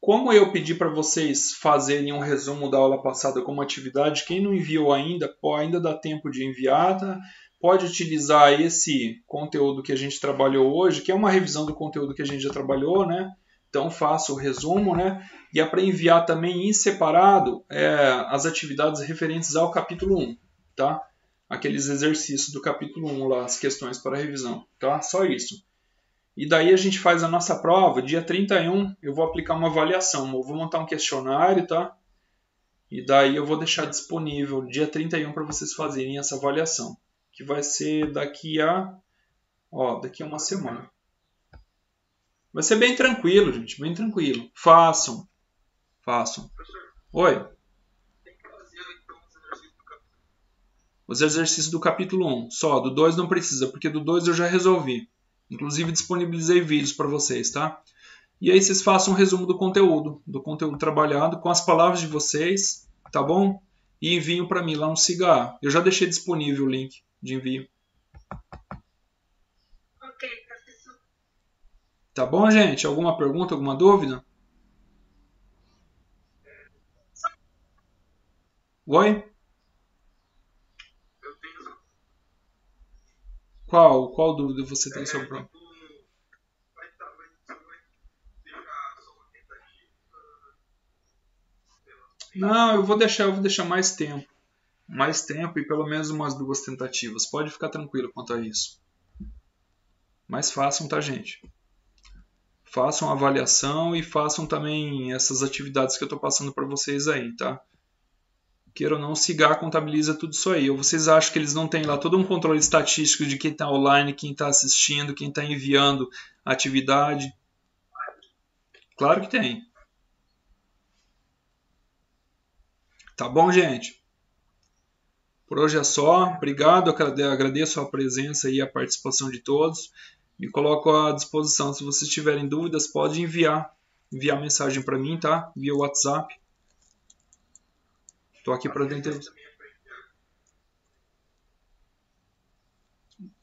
Como eu pedi para vocês fazerem um resumo da aula passada como atividade, quem não enviou ainda dá tempo de enviar, tá? Pode utilizar esse conteúdo que a gente trabalhou hoje, que é uma revisão do conteúdo que a gente já trabalhou, né? Então faça o resumo, né? E é para enviar também em separado as atividades referentes ao capítulo 1, tá? Aqueles exercícios do capítulo 1 lá, as questões para revisão, tá? Só isso. E daí a gente faz a nossa prova, dia 31 eu vou aplicar uma avaliação, eu vou montar um questionário, tá? E daí eu vou deixar disponível dia 31 para vocês fazerem essa avaliação, que vai ser daqui a uma semana. Vai ser bem tranquilo, gente, bem tranquilo. Façam. Professor, Oi. tem que fazer então os exercícios do capítulo. Os exercícios do capítulo 1, só, do 2 não precisa, porque do 2 eu já resolvi. Inclusive disponibilizei vídeos para vocês, tá? E aí vocês façam um resumo do conteúdo trabalhado com as palavras de vocês, tá bom? E enviem para mim lá no SIGA. Eu já deixei disponível o link de envio. Ok, professor. Tá bom, gente? Alguma pergunta, alguma dúvida? Oi? Eu tenho Qual dúvida você tem sobre o problema? vai deixar só uma tentativa. Não, eu vou deixar mais tempo. Mais tempo e pelo menos umas 2 tentativas. Pode ficar tranquilo quanto a isso. Mas façam, tá, gente? Façam a avaliação e façam também essas atividades que eu estou passando para vocês aí, tá? Queira ou não, o SIGA contabiliza tudo isso aí. Ou vocês acham que eles não têm lá todo um controle estatístico de quem está online, quem está assistindo, quem está enviando a atividade? Claro que tem. Tá bom, gente? Por hoje é só. Obrigado, agradeço a presença e a participação de todos. Me coloco à disposição. Se vocês tiverem dúvidas, pode enviar mensagem para mim, tá? Via WhatsApp. Estou aqui para dentro.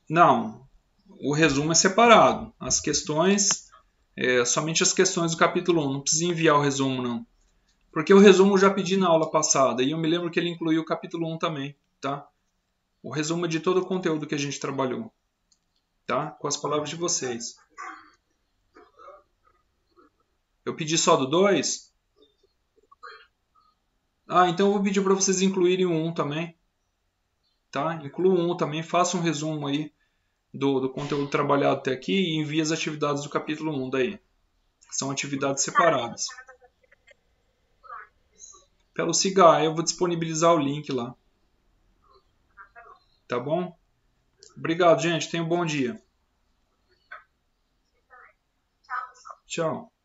Não, o resumo é separado. As questões, somente as questões do capítulo 1. Não precisa enviar o resumo, não. Porque o resumo eu já pedi na aula passada. E eu me lembro que ele incluiu o capítulo 1 também, tá? O resumo é de todo o conteúdo que a gente trabalhou. Tá? Com as palavras de vocês. Eu pedi só do 2? Ah, então eu vou pedir para vocês incluírem o 1 também, tá? Incluam o 1 também, façam um resumo aí do conteúdo trabalhado até aqui e envie as atividades do capítulo 1 daí. São atividades separadas. Pelo Cigar, eu vou disponibilizar o link lá. Tá bom? Obrigado, gente. Tenha um bom dia. Tchau. Tchau.